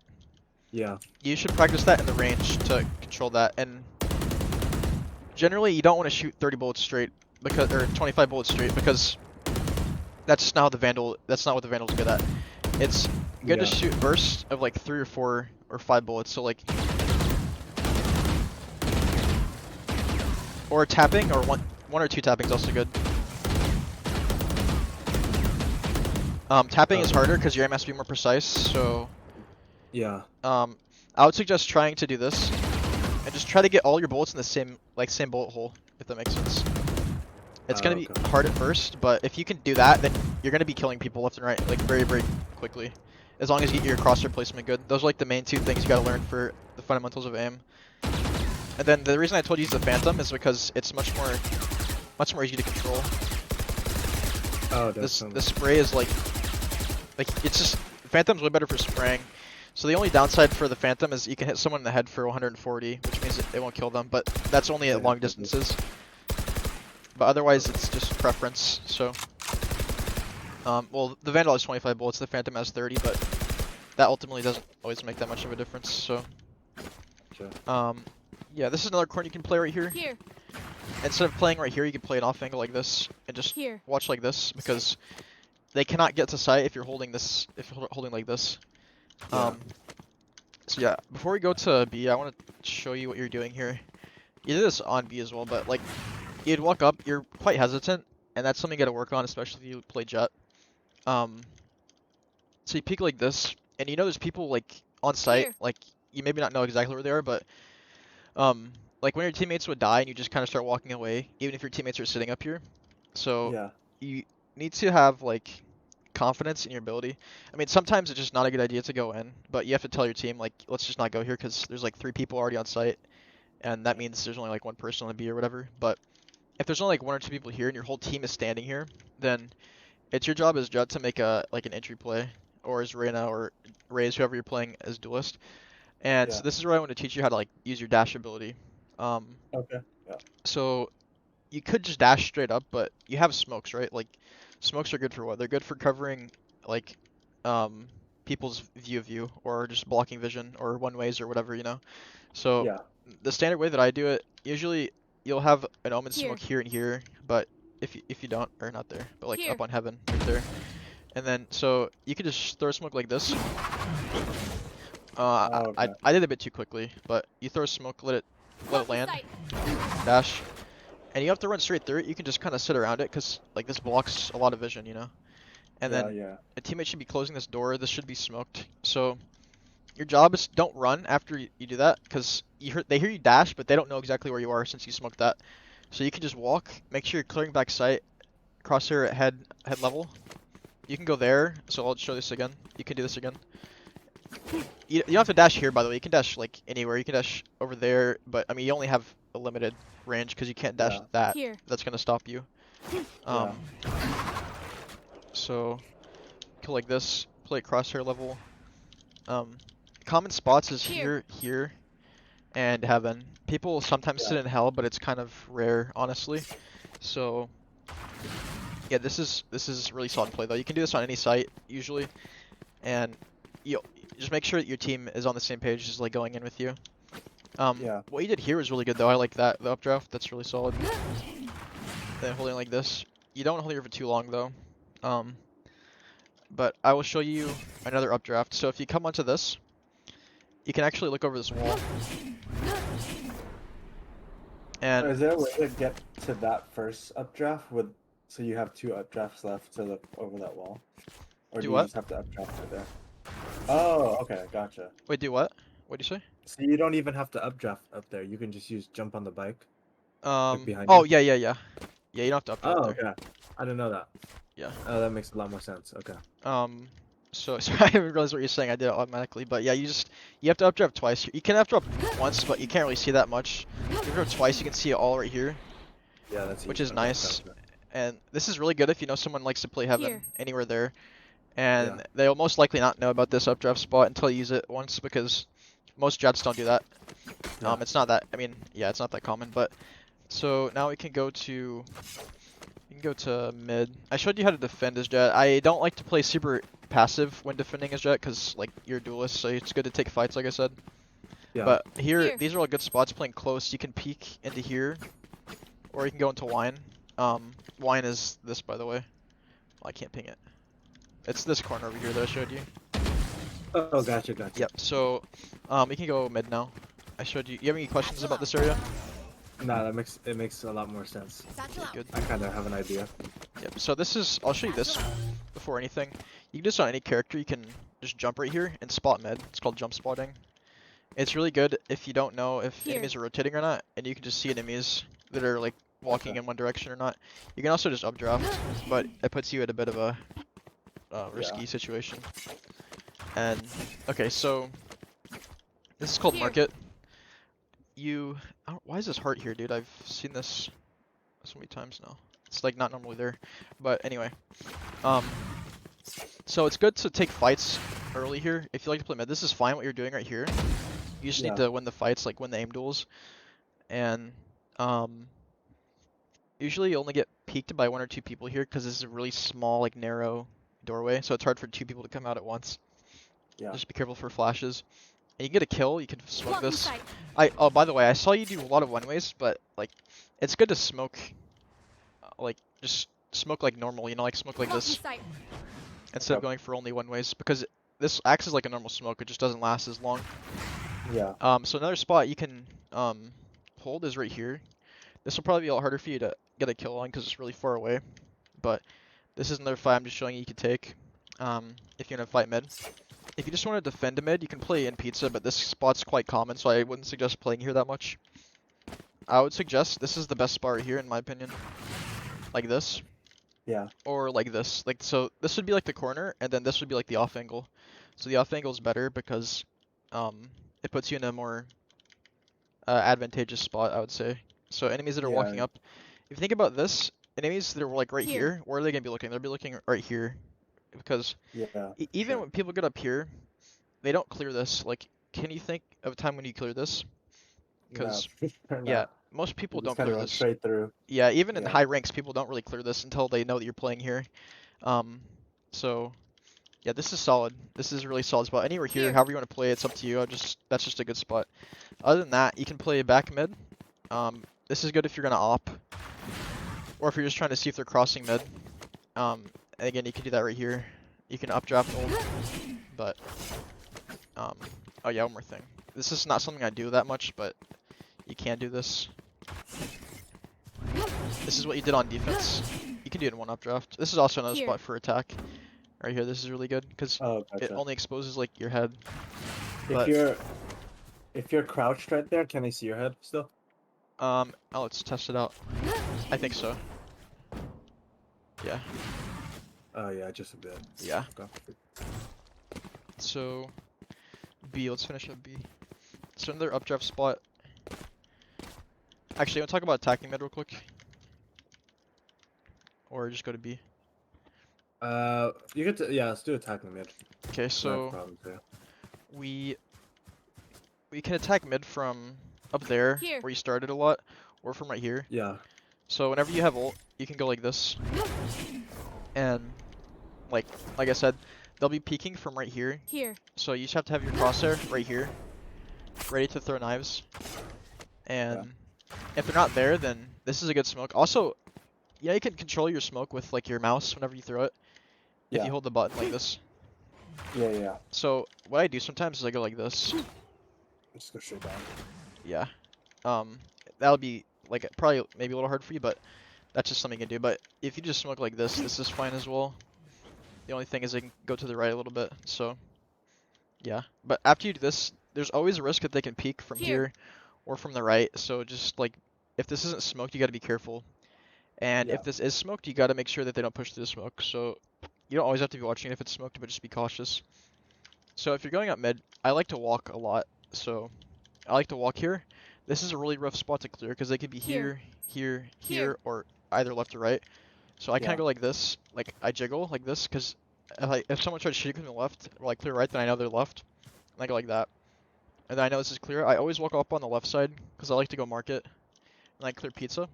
Yeah. You should practice that in the range to control that. And generally, you don't want to shoot 30 bullets straight or 25 bullets straight because that's just not that's not what the Vandal's good at. It's good to Yeah. shoot bursts of like 3 or 4 or 5 bullets. So like, or tapping, or one or 2 tapping is also good. Tapping is harder because your aim has to be more precise. So Yeah. I would suggest trying to do this and just try to get all your bullets in the same bullet hole, if that makes sense. It's gonna be Okay. hard at first, but if you can do that, then you're gonna be killing people left and right like very, very quickly. as long as you get your crosshair placement good. Those are like the main two things you gotta learn for the fundamentals of aim. And then the reason I told you to use the Phantom is because it's much more easy to control. Oh, This definitely. the spray is like it's just Phantom's way better for spraying. So the only downside for the Phantom is you can hit someone in the head for 140, which means it won't kill them, but that's only at long distances. But otherwise it's just preference. So well, the Vandal has 25 bullets, the Phantom has 30, but that ultimately doesn't always make that much of a difference. So Sure. yeah, this is another corner you can play right here. Here. Instead of playing right here, you can play an off angle like this and just Here. watch like this, because they cannot get to sight if you're holding this, if you're holding like this. Yeah. So yeah, before we go to B, I want to show you what you're doing here. You did this on B as well, but like you'd walk up, you're quite hesitant, and that's something you got to work on, especially if you play Jett. So you peek like this, and you know there's people like on site, Here. like you maybe not know exactly where they are, but like when your teammates would die and you just kind of start walking away, even if your teammates are sitting up here. So Yeah. you need to have like confidence in your ability. I mean, sometimes it's just not a good idea to go in, but you have to tell your team like, let's just not go here because there's like 3 people already on site, and that means there's only like 1 person on the B or whatever. But if there's only like 1 or 2 people here and your whole team is standing here, then it's your job as Jett to make a like an entry play, or as Reyna or Raze, whoever you're playing as duelist. And Yeah. so this is where I want to teach you how to like use your dash ability. Okay. Yeah. So you could just dash straight up, but you have smokes, right? Like smokes are good for what? They're good for covering like people's view of you, or just blocking vision, or one ways or whatever, you know. So Yeah. the standard way that I do it, usually you'll have an omen Here. smoke here and here, but if you don't, or not there, but like Here. up on heaven right there. And then so you could just throw smoke like this. Oh, okay. I did a bit too quickly, but you throw smoke, let it Close the land, sight. dash, and you have to run straight through it. You can just kind of sit around it, because like this blocks a lot of vision, you know. And Yeah. then Yeah. a teammate should be closing this door. This should be smoked. So your job is don't run after you do that, because they hear you dash, but they don't know exactly where you are since you smoked that. So you can just walk, make sure you're clearing back sight, crosshair at head level. You can go there. So I'll show this again. You can do this again. You don't have to dash here, by the way. You can dash like anywhere. You can dash over there, but I mean you only have a limited range because you can't dash Yeah. that. Here. That's gonna stop you. Yeah. So kill like this. Play at crosshair level. Common spots is Here. here, and heaven. People sometimes sit Yeah. in hell, but it's kind of rare, honestly. So yeah, this is really solid play though. You can do this on any site usually, and you just make sure that your team is on the same page, just like going in with you. Yeah. What you did here was really good though. I like that, the updraft. That's really solid. Then holding like this. You don't hold here for too long though. But I will show you another updraft. So if you come onto this, you can actually look over this wall. And Is there a way to get to that first updraft so you have 2 updrafts left to look over that wall? Or Do do you what? just have to updraft it there? Oh, okay, gotcha. wait, do what? What do you say? So you don't even have to updraft up there. You can just use jump on the bike, like behind Oh you. yeah. Yeah, you don't have to updraft Oh, there. okay. I didn't know that. Yeah. Oh, that makes a lot more sense. Okay. So I didn't realize what you're saying. I did it automatically, but yeah, you have to updraft twice. You can updraft once, but you can't really see that much. If you updraft twice, you can see it all right here, Yeah, that's which easy. is Okay, nice. gotcha. And this is really good if you know someone likes to play heaven Here. anywhere there. And Yeah. they'll most likely not know about this updraft spot until you use it once, because most Jetts don't do that. Yeah. It's not that, I mean, yeah, it's not that common, but so now we can go to mid. I showed you how to defend as Jett. I don't like to play super passive when defending as Jett, because like you're a duelist, so it's good to take fights, like I said. Yeah. But here, Here. these are all good spots playing close. You can peek into here, or you can go into wine. Wine is this, by the way. Well, I can't ping it. It's this corner over here that I showed you. Oh, gotcha. Yep. So, we can go mid now. I showed you. You have any questions about this area? No, it makes a lot more sense. Satchel out. Good. I kind of have an idea. Yep. So this is. I'll show you this before anything. You can just on any character. You can just jump right here and spot mid. It's called jump spotting. It's really good if you don't know if Here. enemies are rotating or not, and you can just see enemies that are like walking in one direction or not. You can also just updraft, but it puts you at a bit of a risky situation. And okay, so this is called Here. market. Why is this heart here, dude? I've seen this so many times now. It's like not normally there, but anyway. Um, so it's good to take fights early here if you like to play mid. This is fine what you're doing right here. You just need to win the fights, like win the aim duels, and um, usually you only get peeked by 1 or 2 people here because this is a really small, like narrow doorway, so it's hard for 2 people to come out at once. Yeah. Just be careful for flashes. And you can get a kill, you can smoke Blocking this. sight. Oh, by the way, I saw you do a lot of one-ways, but like it's good to smoke like just smoke like normal, you know, like smoke like Blocking this sight. instead of going for only one-ways because this acts as like a normal smoke, it just doesn't last as long. Yeah. So another spot you can hold is right here. This will probably be a lot harder for you to get a kill on because it's really far away, but this is another fight I'm just showing you can take if you're gonna fight mid. If you just want to defend a mid, you can play in pizza, but this spot's quite common, so I wouldn't suggest playing here that much. I would suggest this is the best spot right here, in my opinion. Like this. Yeah. Or like this. Like so, this would be like the corner, and then this would be like the off angle. So the off angle is better because it puts you in a more advantageous spot, I would say. So enemies that are walking Yeah. up. If you think about this, enemies that are like right Here. here, where are they gonna be looking? They'll be looking right here, because Yeah. even sure. when people get up here, they don't clear this. Like, can you think of a time when you clear this? Because No. yeah, No. most people You just don't kind of clear run this. straight through. Yeah, even in Yeah. high ranks, people don't really clear this until they know that you're playing here. So yeah, this is solid. This is a really solid spot. Anywhere here, Here. however you want to play, it's up to you. That's just a good spot. Other than that, you can play back mid. This is good if you're gonna op, or if you're just trying to see if they're crossing mid. And again, you can do that right here. You can updraft ult, but oh yeah, one more thing. This is not something I do that much, but you can do this. This is what you did on defense. You can do it in one updraft. This is also another Here. spot for attack. Right here, this is really good because Oh, it gotcha. only exposes like your head. If but- you're crouched right there, can they see your head still? Oh, let's test it out. I think so. Yeah. Oh yeah, just a bit. Yeah. Okay. So B, let's finish up B. So another updraft spot. Actually, I want to talk about attacking mid real quick. Or just go to B. You get to let's do attack in the mid. Okay, No so problem too. we can attack mid from up there Here. where you started a lot, or from right here. Yeah. So whenever you have ult, you can go like this. And like I said, they'll be peeking from right here. Here. So you just have to have your crosshair right here, ready to throw knives. And if they're not there, then this is a good smoke. Also, yeah, you can control your smoke with like your mouse whenever you throw it. If Yeah. you hold the button like this. Yeah. So what I do sometimes is I go like this. Just go straight down. Yeah. That'll be like probably maybe a little hard for you, but that's just something you can do. But if you just smoke like this is fine as well. The only thing is they can go to the right a little bit. So yeah. But after you do this, there's always a risk that they can peek from here or from the right. So just like if this isn't smoked, you got to be careful. And Yeah. if this is smoked, you got to make sure that they don't push through the smoke. So you don't always have to be watching if it's smoked, but just be cautious. So if you're going up mid, I like to walk a lot. So I like to walk here. This is a really rough spot to clear because they could be here, here, Here. or either left or right. So I kind Yeah. of go like this, like I jiggle like this, because if someone tries to shoot from the left or like clear right, then I know they're left. And I go like that. And then I know this is clear. I always walk up on the left side because I like to go market. And I clear pizza.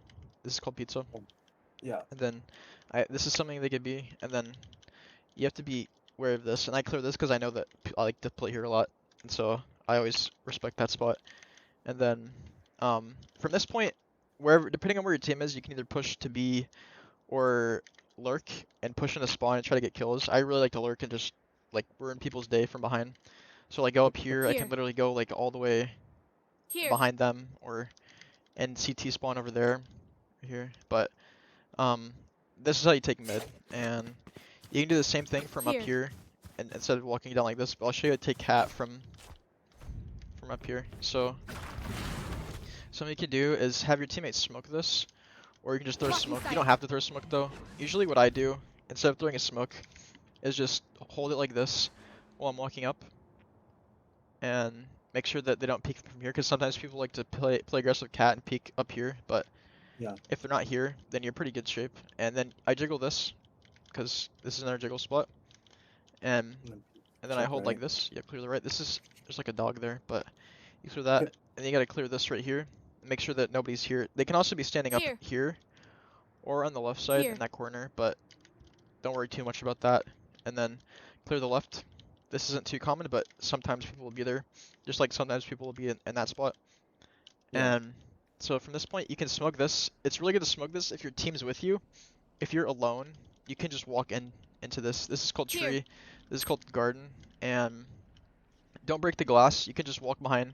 This is called pizza. Yeah. And then this is something they could be. And then you have to be aware of this. And I clear this because I know that I like to play here a lot. And so I always respect that spot. And then from this point, wherever, depending on where your team is, you can either push to B or lurk and push in a spawn and try to get kills. I really like to lurk and just like ruin people's day from behind. So like go up here, I Here. can literally go like all the way Here. behind them or and CT spawn over there here. But this is how you take mid, and you can do the same thing from up Here. here and instead of walking down like this, but I'll show you how to take cat from up here. So something you can do is have your teammates smoke this, or you can just throw Blocking smoke. You sight. don't have to throw smoke though. Usually what I do, instead of throwing a smoke, is just hold it like this, while I'm walking up, and make sure that they don't peek from here, because sometimes people like to play aggressive cat and peek up here, but Yeah. if they're not here, then you're pretty good shape. And then I jiggle this, because this is another jiggle spot, and then I Check hold like right. this. Yeah, clear the right. There's like a dog there, but you clear that, and then you gotta clear this right here. Make sure that nobody's here. They can also be standing up Here. here, or on the left side Here. in that corner, but don't worry too much about that. And then clear the left. This isn't too common, but sometimes people will be there, just like sometimes people will be in that spot. Yeah. And so from this point, you can smoke this. It's really good to smoke this if your team's with you. If you're alone, you can just walk into this. This is called Here. tree. This is called garden. And don't break the glass. You can just walk behind.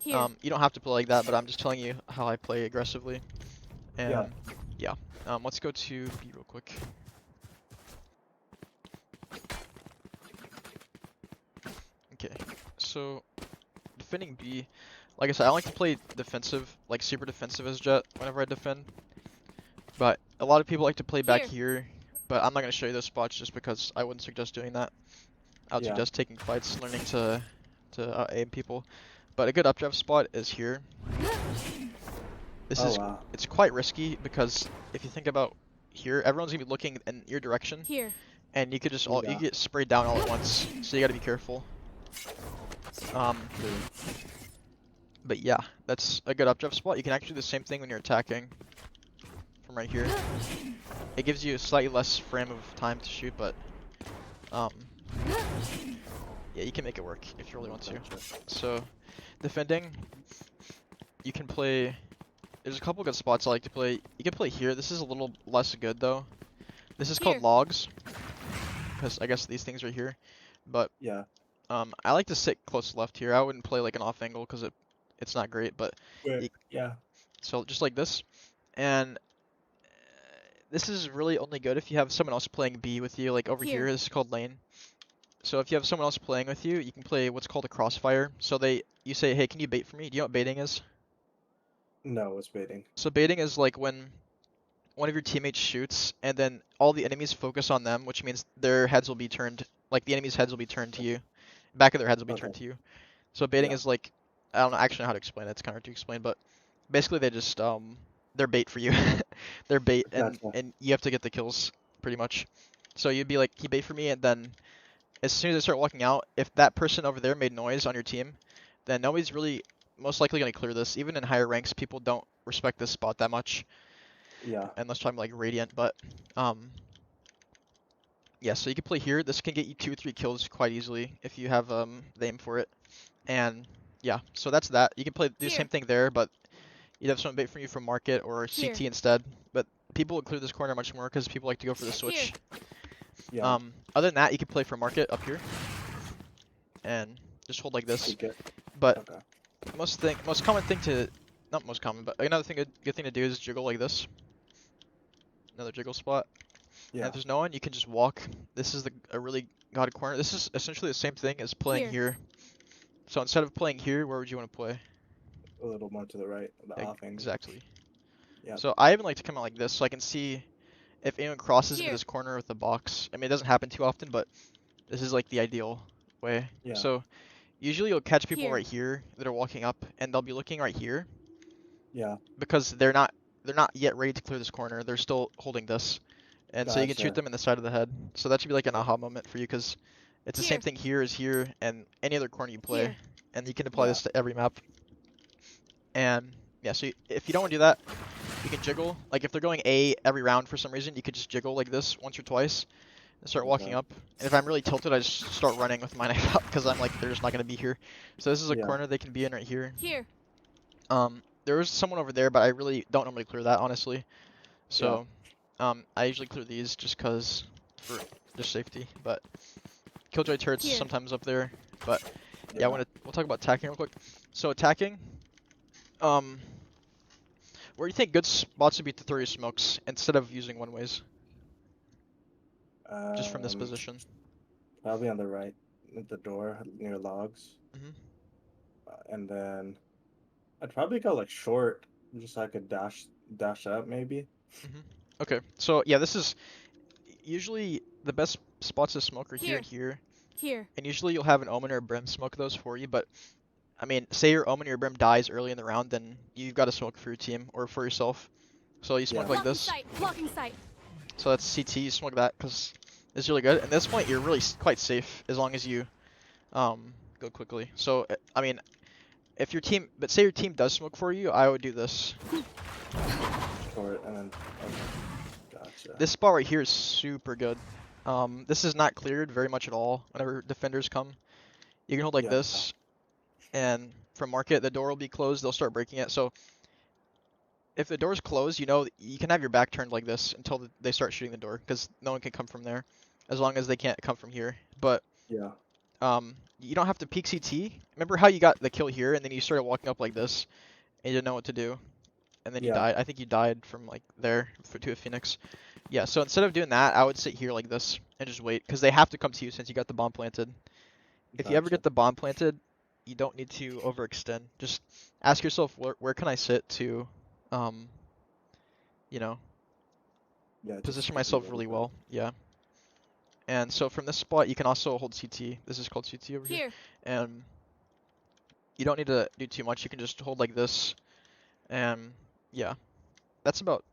Here. You don't have to play like that, but I'm just telling you how I play aggressively. Yeah. And yeah. Let's go to B real quick. Okay. So defending B, like I said, I like to play defensive, like super defensive as Jett whenever I defend. But a lot of people like to play back here, but I'm not going to show you those spots just because I wouldn't suggest doing that. I would Yeah. suggest taking fights, learning to aim people. But a good updraft spot is here. This Oh is wow. it's quite risky because if you think about here, everyone's gonna be looking in your direction, Here. and you could just you Yeah. get sprayed down all at once. So you got to be careful. But yeah, that's a good updraft spot. You can actually do the same thing when you're attacking from right here. It gives you a slightly less frame of time to shoot, but yeah, you can make it work if you really want to. So defending, you can play. There's a couple good spots I like to play. You can play here. This is a little less good though. This is called Here. logs, because I guess these things are here. But Yeah. I like to sit close left here. I wouldn't play like an off angle because it's not great. But Yeah. so just like this, and this is really only good if you have someone else playing B with you. Like over here, Here. this is called lane. So if you have someone else playing with you, you can play what's called a crossfire. So you say, hey, can you bait for me? Do you know what baiting is? No, it's baiting. So baiting is like when one of your teammates shoots and then all the enemies focus on them, which means their heads will be turned, like the enemies' heads will be turned to you. Back of their heads will be Okay. turned to you. So baiting Yeah. is like, I don't actually know how to explain it. It's kind of hard to explain, but basically they just they're bait for you. They're bait, and Gotcha. you have to get the kills pretty much. So you'd be like, he bait for me, and then as soon as they start walking out, if that person over there made noise on your team, then nobody's really most likely gonna clear this. Even in higher ranks, people don't respect this spot that much Yeah. unless I'm like Radiant, but yeah, so you can play here. This can get you 2 or 3 kills quite easily if you have the aim for it. And yeah, so that's that. You can do the same Here. thing there, but you'd have someone bait from you from market or Here. CT instead. But people will clear this corner much more because people like to go for the switch. Yeah. Other than that, you can play for market up here and just hold like this. Good. But Okay. most common thing to, not most common, but another thing good thing to do is jiggle like this. Another jiggle spot. And Yeah. if there's no one, you can just walk. This is a really god corner. This is essentially the same thing as playing here. So instead of playing here, where would you want to play? A little more to the right, the off angle. Exactly. Yeah. So I even like to come out like this so I can see if anyone crosses into Here. this corner with a box. I mean, it doesn't happen too often, but this is like the ideal way. Yeah. So usually you'll catch people Here. right here that are walking up, and they'll be looking right here Yeah. because they're not yet ready to clear this corner. They're still holding this. And so you can shoot Gotcha. them in the side of the head. So that should be like an aha moment for you because it's the same Here. thing here as here and any other corner you play. Here. And you can apply Yeah. this to every map. And yeah, so if you don't want to do that, you can jiggle. Like if they're going A every round for some reason, you could just jiggle like this once or twice and start walking Okay. up. And if I'm really tilted, I just start running with my knife out because I'm like, they're just not going to be here. So this is a Yeah. corner they can be in right here. Here. There is someone over there, but I really don't normally clear that, honestly. So I usually clear these just because for just safety. But Killjoy turrets Here. sometimes up there. But yeah, we'll talk about attacking real quick. So attacking, where do you think good spots would be to throw your smokes instead of using one ways? Just from this position. Probably on the right, at the door near logs. Mhm. And then I'd probably go like short, just so I could dash up maybe. Okay, so yeah, this is usually the best spots to smoke are here Here. and here. Here. and usually you'll have an Omen or a Brim smoke those for you, but I mean, say your Omen or your Brim dies early in the round, then you've got to smoke for your team or for yourself. So you smoke Yeah. like Blocking this. sight. Blocking sight. So that's CT, you smoke that because it's really good. At this point, you're really quite safe as long as you go quickly. So, I mean, if your team, but say your team does smoke for you, I would do this. Short and then. Okay. Gotcha. This spot right here is super good. This is not cleared very much at all whenever defenders come. You can hold like Yeah. this, and from market, the door will be closed, they'll start breaking it. So if the door's closed, you know, you can have your back turned like this until they start shooting the door, because no one can come from there, as long as they can't come from here. But Yeah. you don't have to peek CT. Remember how you got the kill here, and then you started walking up like this, and you didn't know what to do, and then you Yeah. died. I think you died from like there to a Phoenix. Yeah, so instead of doing that, I would sit here like this and just wait, because they have to come to you since you got the bomb planted. If you ever Gotcha. get the bomb planted, you don't need to overextend. Just ask yourself, where can I sit to, you know, Yeah. just position keep myself it really open. well. Yeah. And so from this spot, you can also hold CT. This is called CT over here. Here. And you don't need to do too much. You can just hold like this. And yeah, that's about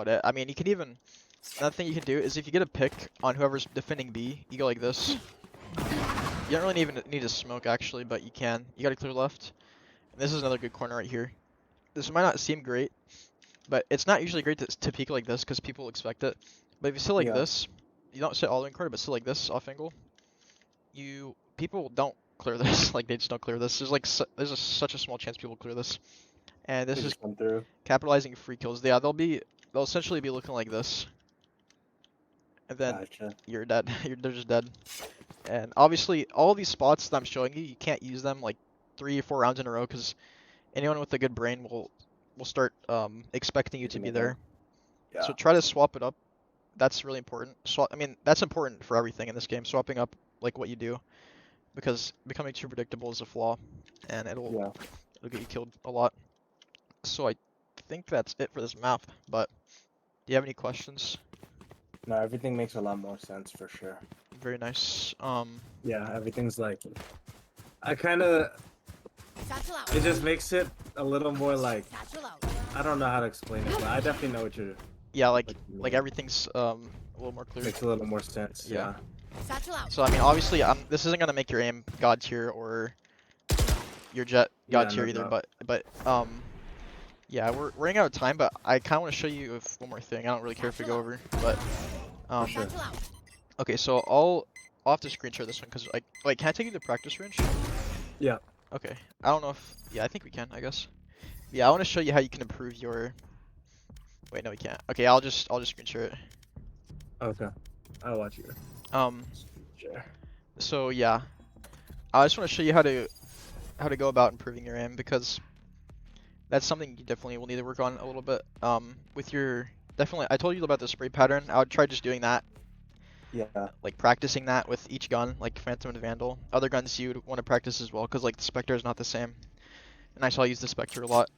it. I mean, you can even, another thing you can do is if you get a pick on whoever's defending B, you go like this. You don't really even need to smoke actually, but you can. You gotta clear left. And this is another good corner right here. This might not seem great, but it's not usually great to peek like this because people expect it. But if you sit like Yeah. this, you don't sit all the way in corner, but sit like this off angle. People don't clear this. Like they just don't clear this. There's like there's such a small chance people clear this, and this They is just come through. capitalizing free kills. Yeah, they'll essentially be looking like this, and then Gotcha. you're dead. They're just dead. And obviously, all these spots that I'm showing you, you can't use them like 3 or 4 rounds in a row because anyone with a good brain will start expecting you to Picking be it there. up. Yeah. So try to swap it up. That's really important. I mean, that's important for everything in this game. Swapping up like what you do, because becoming too predictable is a flaw, and it'll get you killed a lot. So I think that's it for this map. But do you have any questions? No, everything makes a lot more sense for sure. Very nice. Yeah, everything's like. I kind of. Satchel out. It just makes it a little more like. Satchel out. I don't know how to explain it, but I definitely know what you're. Yeah, Like, like everything's a little more clear. Makes a little more sense. Yeah. Yeah. Satchel out. So I mean, obviously, this isn't gonna make your aim god tier or your Jett god Yeah, tier no either. doubt. But yeah, we're running out of time. But I kind of want to show you one more thing. I don't really care if we go over, but Satchel out. okay. So I'll have to screen share this one because wait, can I take you to practice range? Yeah. Okay. I don't know if I think we can. I guess. Yeah, I want to show you how you can improve your. Wait, no, we can't. Okay, I'll just screen share it. Okay. I'll watch you. Sure. So yeah, I just want to show you how to go about improving your aim because that's something you definitely will need to work on a little bit. With your definitely, I told you about the spray pattern. I would try just doing that, Yeah. like practicing that with each gun, like Phantom and Vandal. Other guns you'd want to practice as well because like the Spectre is not the same, and I saw use the Spectre a lot.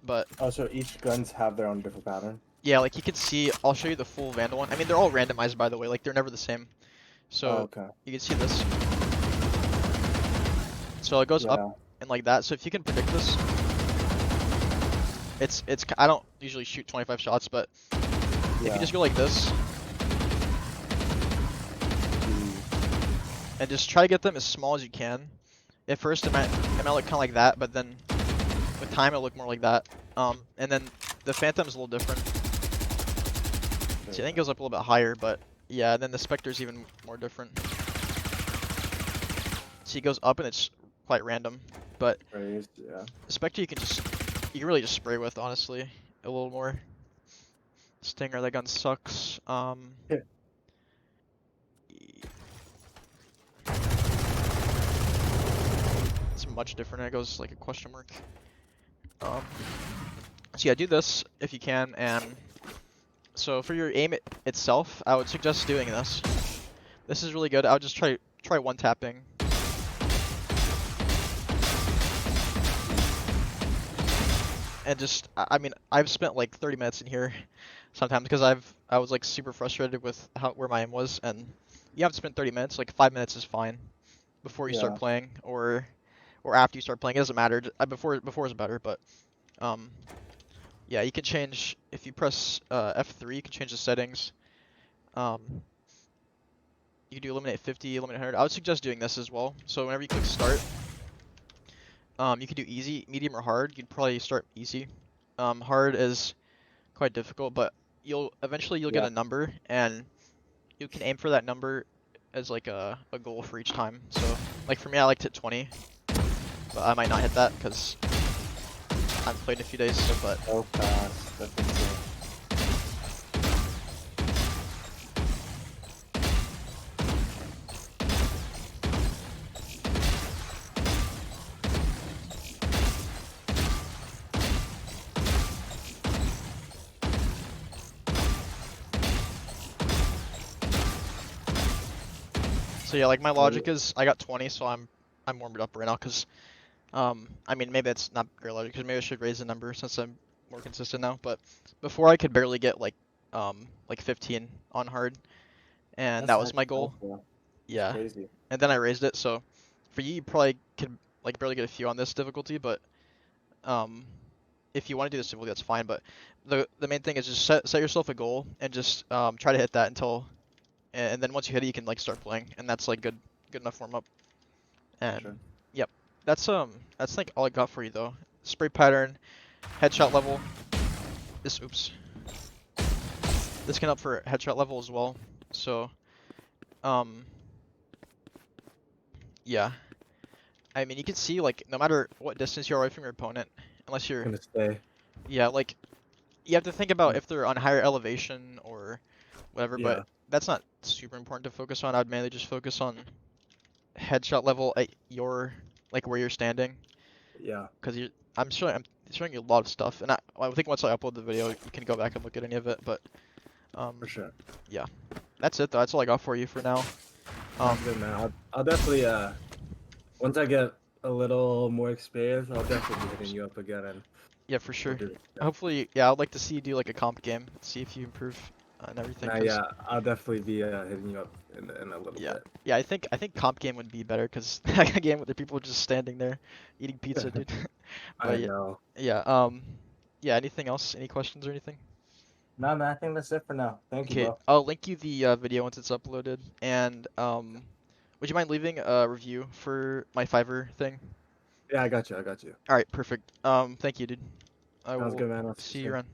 But Oh, so each guns have their own different pattern. yeah, like you can see, I'll show you the full Vandal one. I mean, they're all randomized by the way, like they're never the same. So Oh, okay. you can see this. So it goes Yeah. up and like that. So if you can predict this, it's I don't usually shoot 25 shots, but if Yeah. you just go like this Mm. and just try to get them as small as you can. At first it might look kind of like that, but then with time it'll look more like that. And then the Phantom's a little different. See, I think it goes up a little bit higher, but yeah, then the Spectre's even more different. See, it goes up and it's quite random, but Raised, yeah. the Spectre you can really just spray with, honestly, a little more. Stinger, that gun sucks. Yeah. It's much different. It goes like a question mark. So yeah, do this if you can, and so for your aim itself, I would suggest doing this. This is really good. I would just try one tapping. And just, I mean, I've spent like 30 minutes in here sometimes because I was like super frustrated with where my aim was, and you have to spend 30 minutes. Like 5 minutes is fine before you start Yeah. playing, or after you start playing. It doesn't matter. Before is better, but um, yeah, you can change if you press F3. You can change the settings. Um, you can do eliminate 50, eliminate 100. I would suggest doing this as well. So whenever you click start, you can do easy, medium, or hard. You'd probably start easy. Hard is quite difficult, but you'll get Yeah. a number, and you can aim for that number as like a goal for each time. So like for me, I like to hit 20, but I might not hit that because I haven't played in a few days. So, but So fast. That's insane. so yeah, like my logic is I got 20, so I'm warmed up right now because I mean maybe it's not very logic because maybe I should raise the number since I'm more consistent now. But before I could barely get like 15 on hard, and That's that was my actually goal. bro. That's Yeah, crazy. and then I raised it. So for you, you probably could like barely get a few on this difficulty, but um, if you want to do this difficulty, that's fine. But the main thing is just set yourself a goal and just try to hit that until, and then once you hit it, you can like start playing, and that's like good enough warm up. For sure. And yep, that's like all I got for you though. Spray pattern, headshot level. Oops. This can up for headshot level as well. So um yeah. I mean, you can see like no matter what distance you're away from your opponent, unless I'm you're gonna stay. yeah, like you have to think about if they're on higher elevation or whatever, Yeah. but that's not super important to focus on. I'd mainly just focus on headshot level at your like where you're standing, Yeah. because I'm showing you a lot of stuff, and I think once I upload the video, you can go back and look at any of it. But For sure. yeah, that's it though. That's all I got for you for now. Sounds good, man. I'll definitely once I get a little more experience, I'll definitely be hitting you up again and Yeah, for we'll sure. do it. Hopefully, yeah, I'd like to see you do like a comp game, see if you improve and everything. Nah, 'Cause yeah, I'll definitely be hitting you up in a little yeah, bit. yeah, I think comp game would be better because a game with the people just standing there eating pizza, dude. I But yeah, know. yeah, yeah. Anything else? Any questions or anything? Nah, man, I think that's it for now. Thank you, Okay, bro. I'll link you the video once it's uploaded. And would you mind leaving a review for my Fiverr thing? Yeah, I got you. I got you. All right, perfect. Thank you, dude. I Sounds will good, man. I'll see you see you soon. around.